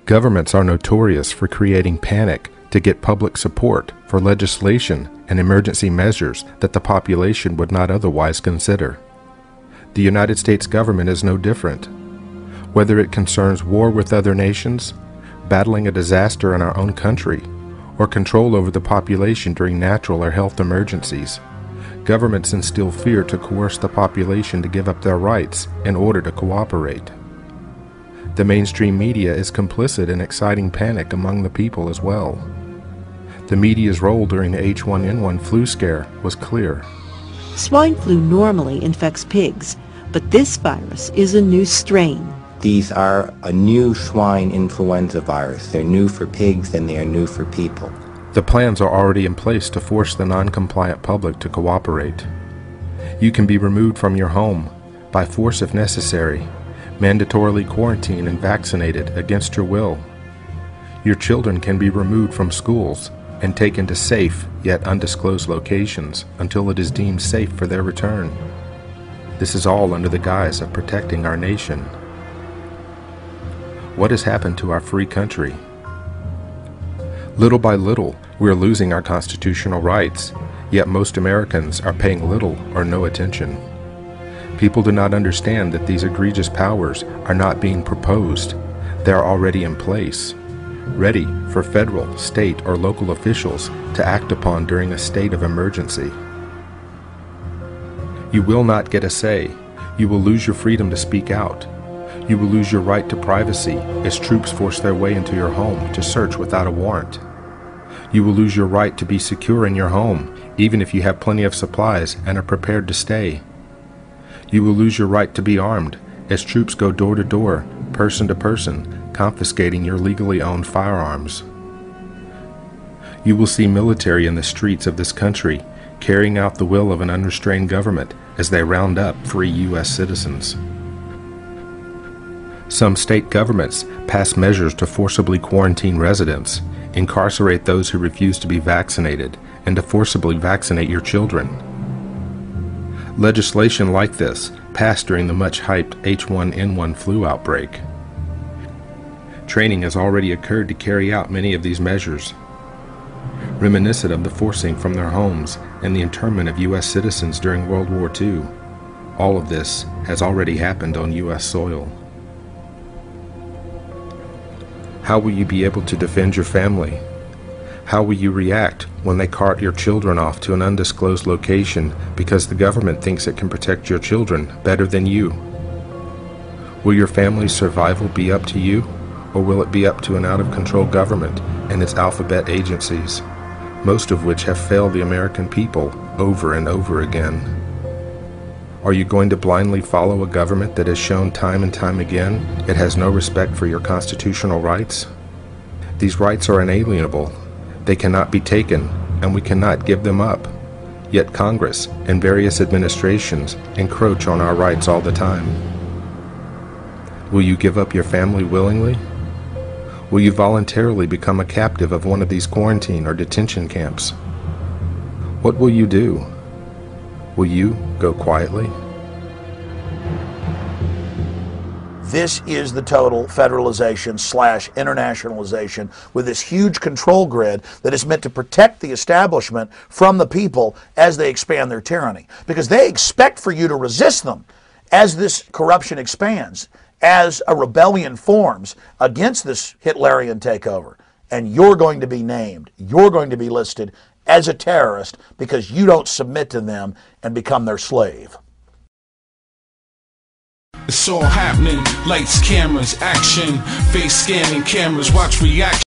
[SPEAKER 15] Governments are notorious for creating panic to get public support for legislation and emergency measures that the population would not otherwise consider. The United States government is no different. Whether it concerns war with other nations, battling a disaster in our own country, or control over the population during natural or health emergencies, governments instill fear to coerce the population to give up their rights in order to cooperate. The mainstream media is complicit in exciting panic among the people as well. The media's role during the H1N1 flu scare was clear.
[SPEAKER 8] Swine flu normally infects pigs, But this virus is a new strain.
[SPEAKER 9] These are a new swine influenza virus. They're new for pigs and they are new for people.
[SPEAKER 15] The plans are already in place to force the non-compliant public to cooperate. You can be removed from your home, by force if necessary, mandatorily quarantined and vaccinated against your will. Your children can be removed from schools and taken to safe yet undisclosed locations until it is deemed safe for their return. This is all under the guise of protecting our nation. What has happened to our free country? Little by little, we are losing our constitutional rights, yet most Americans are paying little or no attention. People do not understand that these egregious powers are not being proposed. They are already in place, ready for federal, state, or local officials to act upon during a state of emergency. You will not get a say. You will lose your freedom to speak out. You will lose your right to privacy as troops force their way into your home to search without a warrant. You will lose your right to be secure in your home, even if you have plenty of supplies and are prepared to stay. You will lose your right to be armed as troops go door to door, person to person, confiscating your legally owned firearms. You will see military in the streets of this country carrying out the will of an unrestrained government as they round up free U.S. citizens. Some state governments pass measures to forcibly quarantine residents, incarcerate those who refuse to be vaccinated, and to forcibly vaccinate your children. Legislation like this passed during the much-hyped H1N1 flu outbreak. Training has already occurred to carry out many of these measures, reminiscent of the forcing from their homes and the internment of U.S. citizens during World War II. All of this has already happened on U.S. soil. How will you be able to defend your family? How will you react when they cart your children off to an undisclosed location because the government thinks it can protect your children better than you? Will your family's survival be up to you, or will it be up to an out-of-control government and its alphabet agencies, most of which have failed the American people over and over again? Are you going to blindly follow a government that has shown time and time again it has no respect for your constitutional rights? These rights are inalienable. They cannot be taken, and we cannot give them up. Yet Congress and various administrations encroach on our rights all the time. Will you give up your family willingly? Will you voluntarily become a captive of one of these quarantine or detention camps? What will you do? Will you go quietly?
[SPEAKER 11] This is the total federalization / internationalization with this huge control grid that is meant to protect the establishment from the people as they expand their tyranny. Because they expect for you to resist them as this corruption expands, as a rebellion forms against this Hitlerian takeover. And you're going to be named, you're going to be listed as a terrorist because you don't submit to them and become their slave.
[SPEAKER 13] It's all happening, lights, cameras, action, face scanning cameras, watch reactions.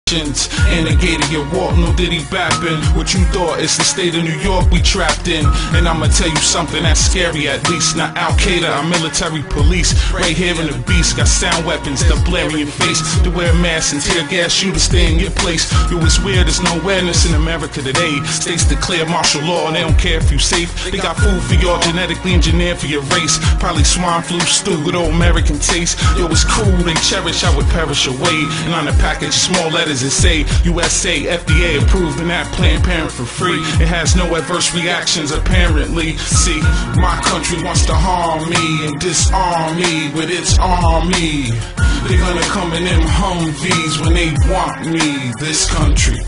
[SPEAKER 13] And a gator get walked, no diddy bapping. What you thought is the state of New York we trapped in. And I'ma tell you something that's scary, at least. Not Al-Qaeda, our military police. Right here in the beast, got sound weapons, the blare in your face. To wear masks and tear gas you to stay in your place. Yo, it's weird, there's no awareness in America today. States declare martial law and they don't care if you safe. They got food for y'all, genetically engineered for your race. Probably swine flu stew, good old American taste. Yo, it's cool, they cherish, I would perish away. And on the package, small letters it say USA, FDA approved, and that Planned Parent for free. It has no adverse reactions apparently. See, my country wants to harm me and disarm me with its army. They're gonna come in them Humvees when they want me, this country.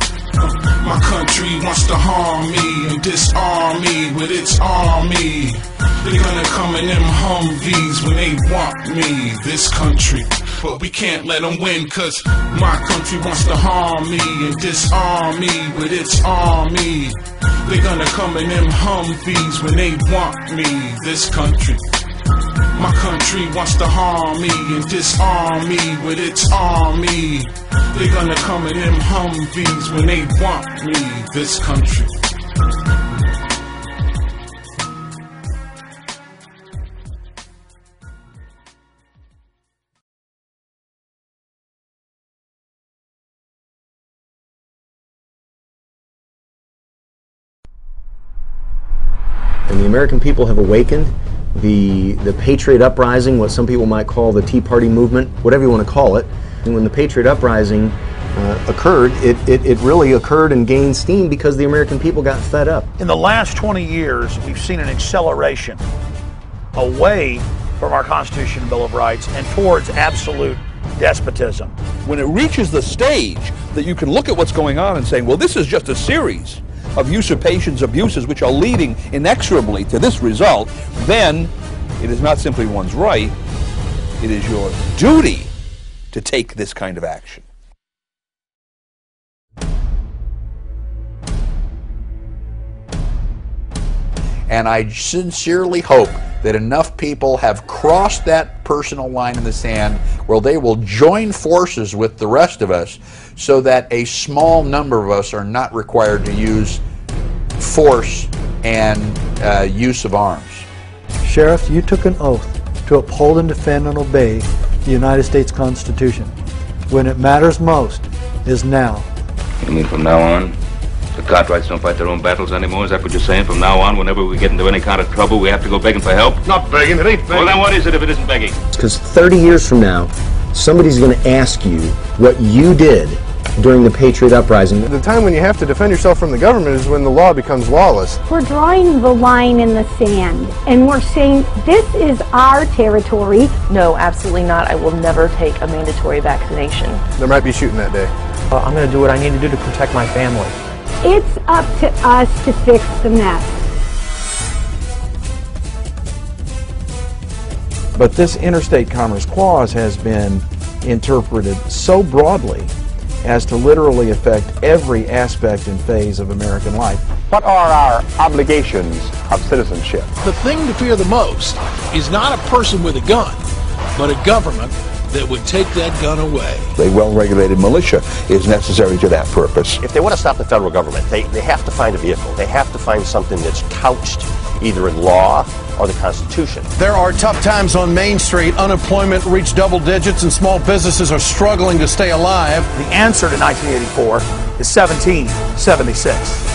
[SPEAKER 13] My country wants to harm me and disarm me with its army. They're gonna come in them Humvees when they want me, this country. But we can't let them win, cause my country wants to harm me and disarm me with its army. They're gonna come in them Humvees when they want me, this country. My country wants to harm me and disarm me with its army. They're gonna come in them Humvees when they want me, this country.
[SPEAKER 4] And the American people have awakened. The Patriot Uprising, what some people might call the Tea Party movement, whatever you want to call it. And when the Patriot Uprising occurred, it really occurred and gained steam because the American people got fed up.
[SPEAKER 11] In the last 20 years, we've seen an acceleration away from our Constitution and Bill of Rights and towards absolute despotism.
[SPEAKER 5] When it reaches the stage that you can look at what's going on and saying, well, this is just a series of usurpations, abuses, which are leading inexorably to this result, then it is not simply one's right, it is your duty to take this kind of action.
[SPEAKER 3] And I sincerely hope that enough people have crossed that personal line in the sand where they will join forces with the rest of us so that a small number of us are not required to use force and use of arms.
[SPEAKER 17] Sheriff, you took an oath to uphold and defend and obey the United States Constitution. When it matters most is now.
[SPEAKER 18] You mean from now on? The Cartwrights don't fight their own battles anymore? Is that what you're saying? From now on, whenever we get into any kind of trouble, we have to go begging for help?
[SPEAKER 5] Not begging, it ain't begging.
[SPEAKER 18] Well, then what is it if it isn't begging?
[SPEAKER 4] Because 30 years from now, somebody's going to ask you what you did during the Patriot Uprising.
[SPEAKER 7] The time when you have to defend yourself from the government is when the law becomes lawless.
[SPEAKER 19] We're drawing the line in the sand, and we're saying this is our territory.
[SPEAKER 21] No, absolutely not. I will never take a mandatory vaccination.
[SPEAKER 7] There might be shooting that day.
[SPEAKER 21] I'm going to do what I need to do to protect my family.
[SPEAKER 19] It's up to us to fix the mess.
[SPEAKER 22] But this interstate commerce clause has been interpreted so broadly as to literally affect every aspect and phase of American life.
[SPEAKER 28] What are our obligations of citizenship?
[SPEAKER 29] The thing to fear the most is not a person with a gun, but a government that would take that gun away.
[SPEAKER 5] A well-regulated militia is necessary to that purpose.
[SPEAKER 30] If they want to stop the federal government, they have to find a vehicle. They have to find something that's couched either in law or the Constitution.
[SPEAKER 29] There are tough times on Main Street. Unemployment reached double digits and small businesses are struggling to stay alive.
[SPEAKER 11] The answer to 1984 is 1776.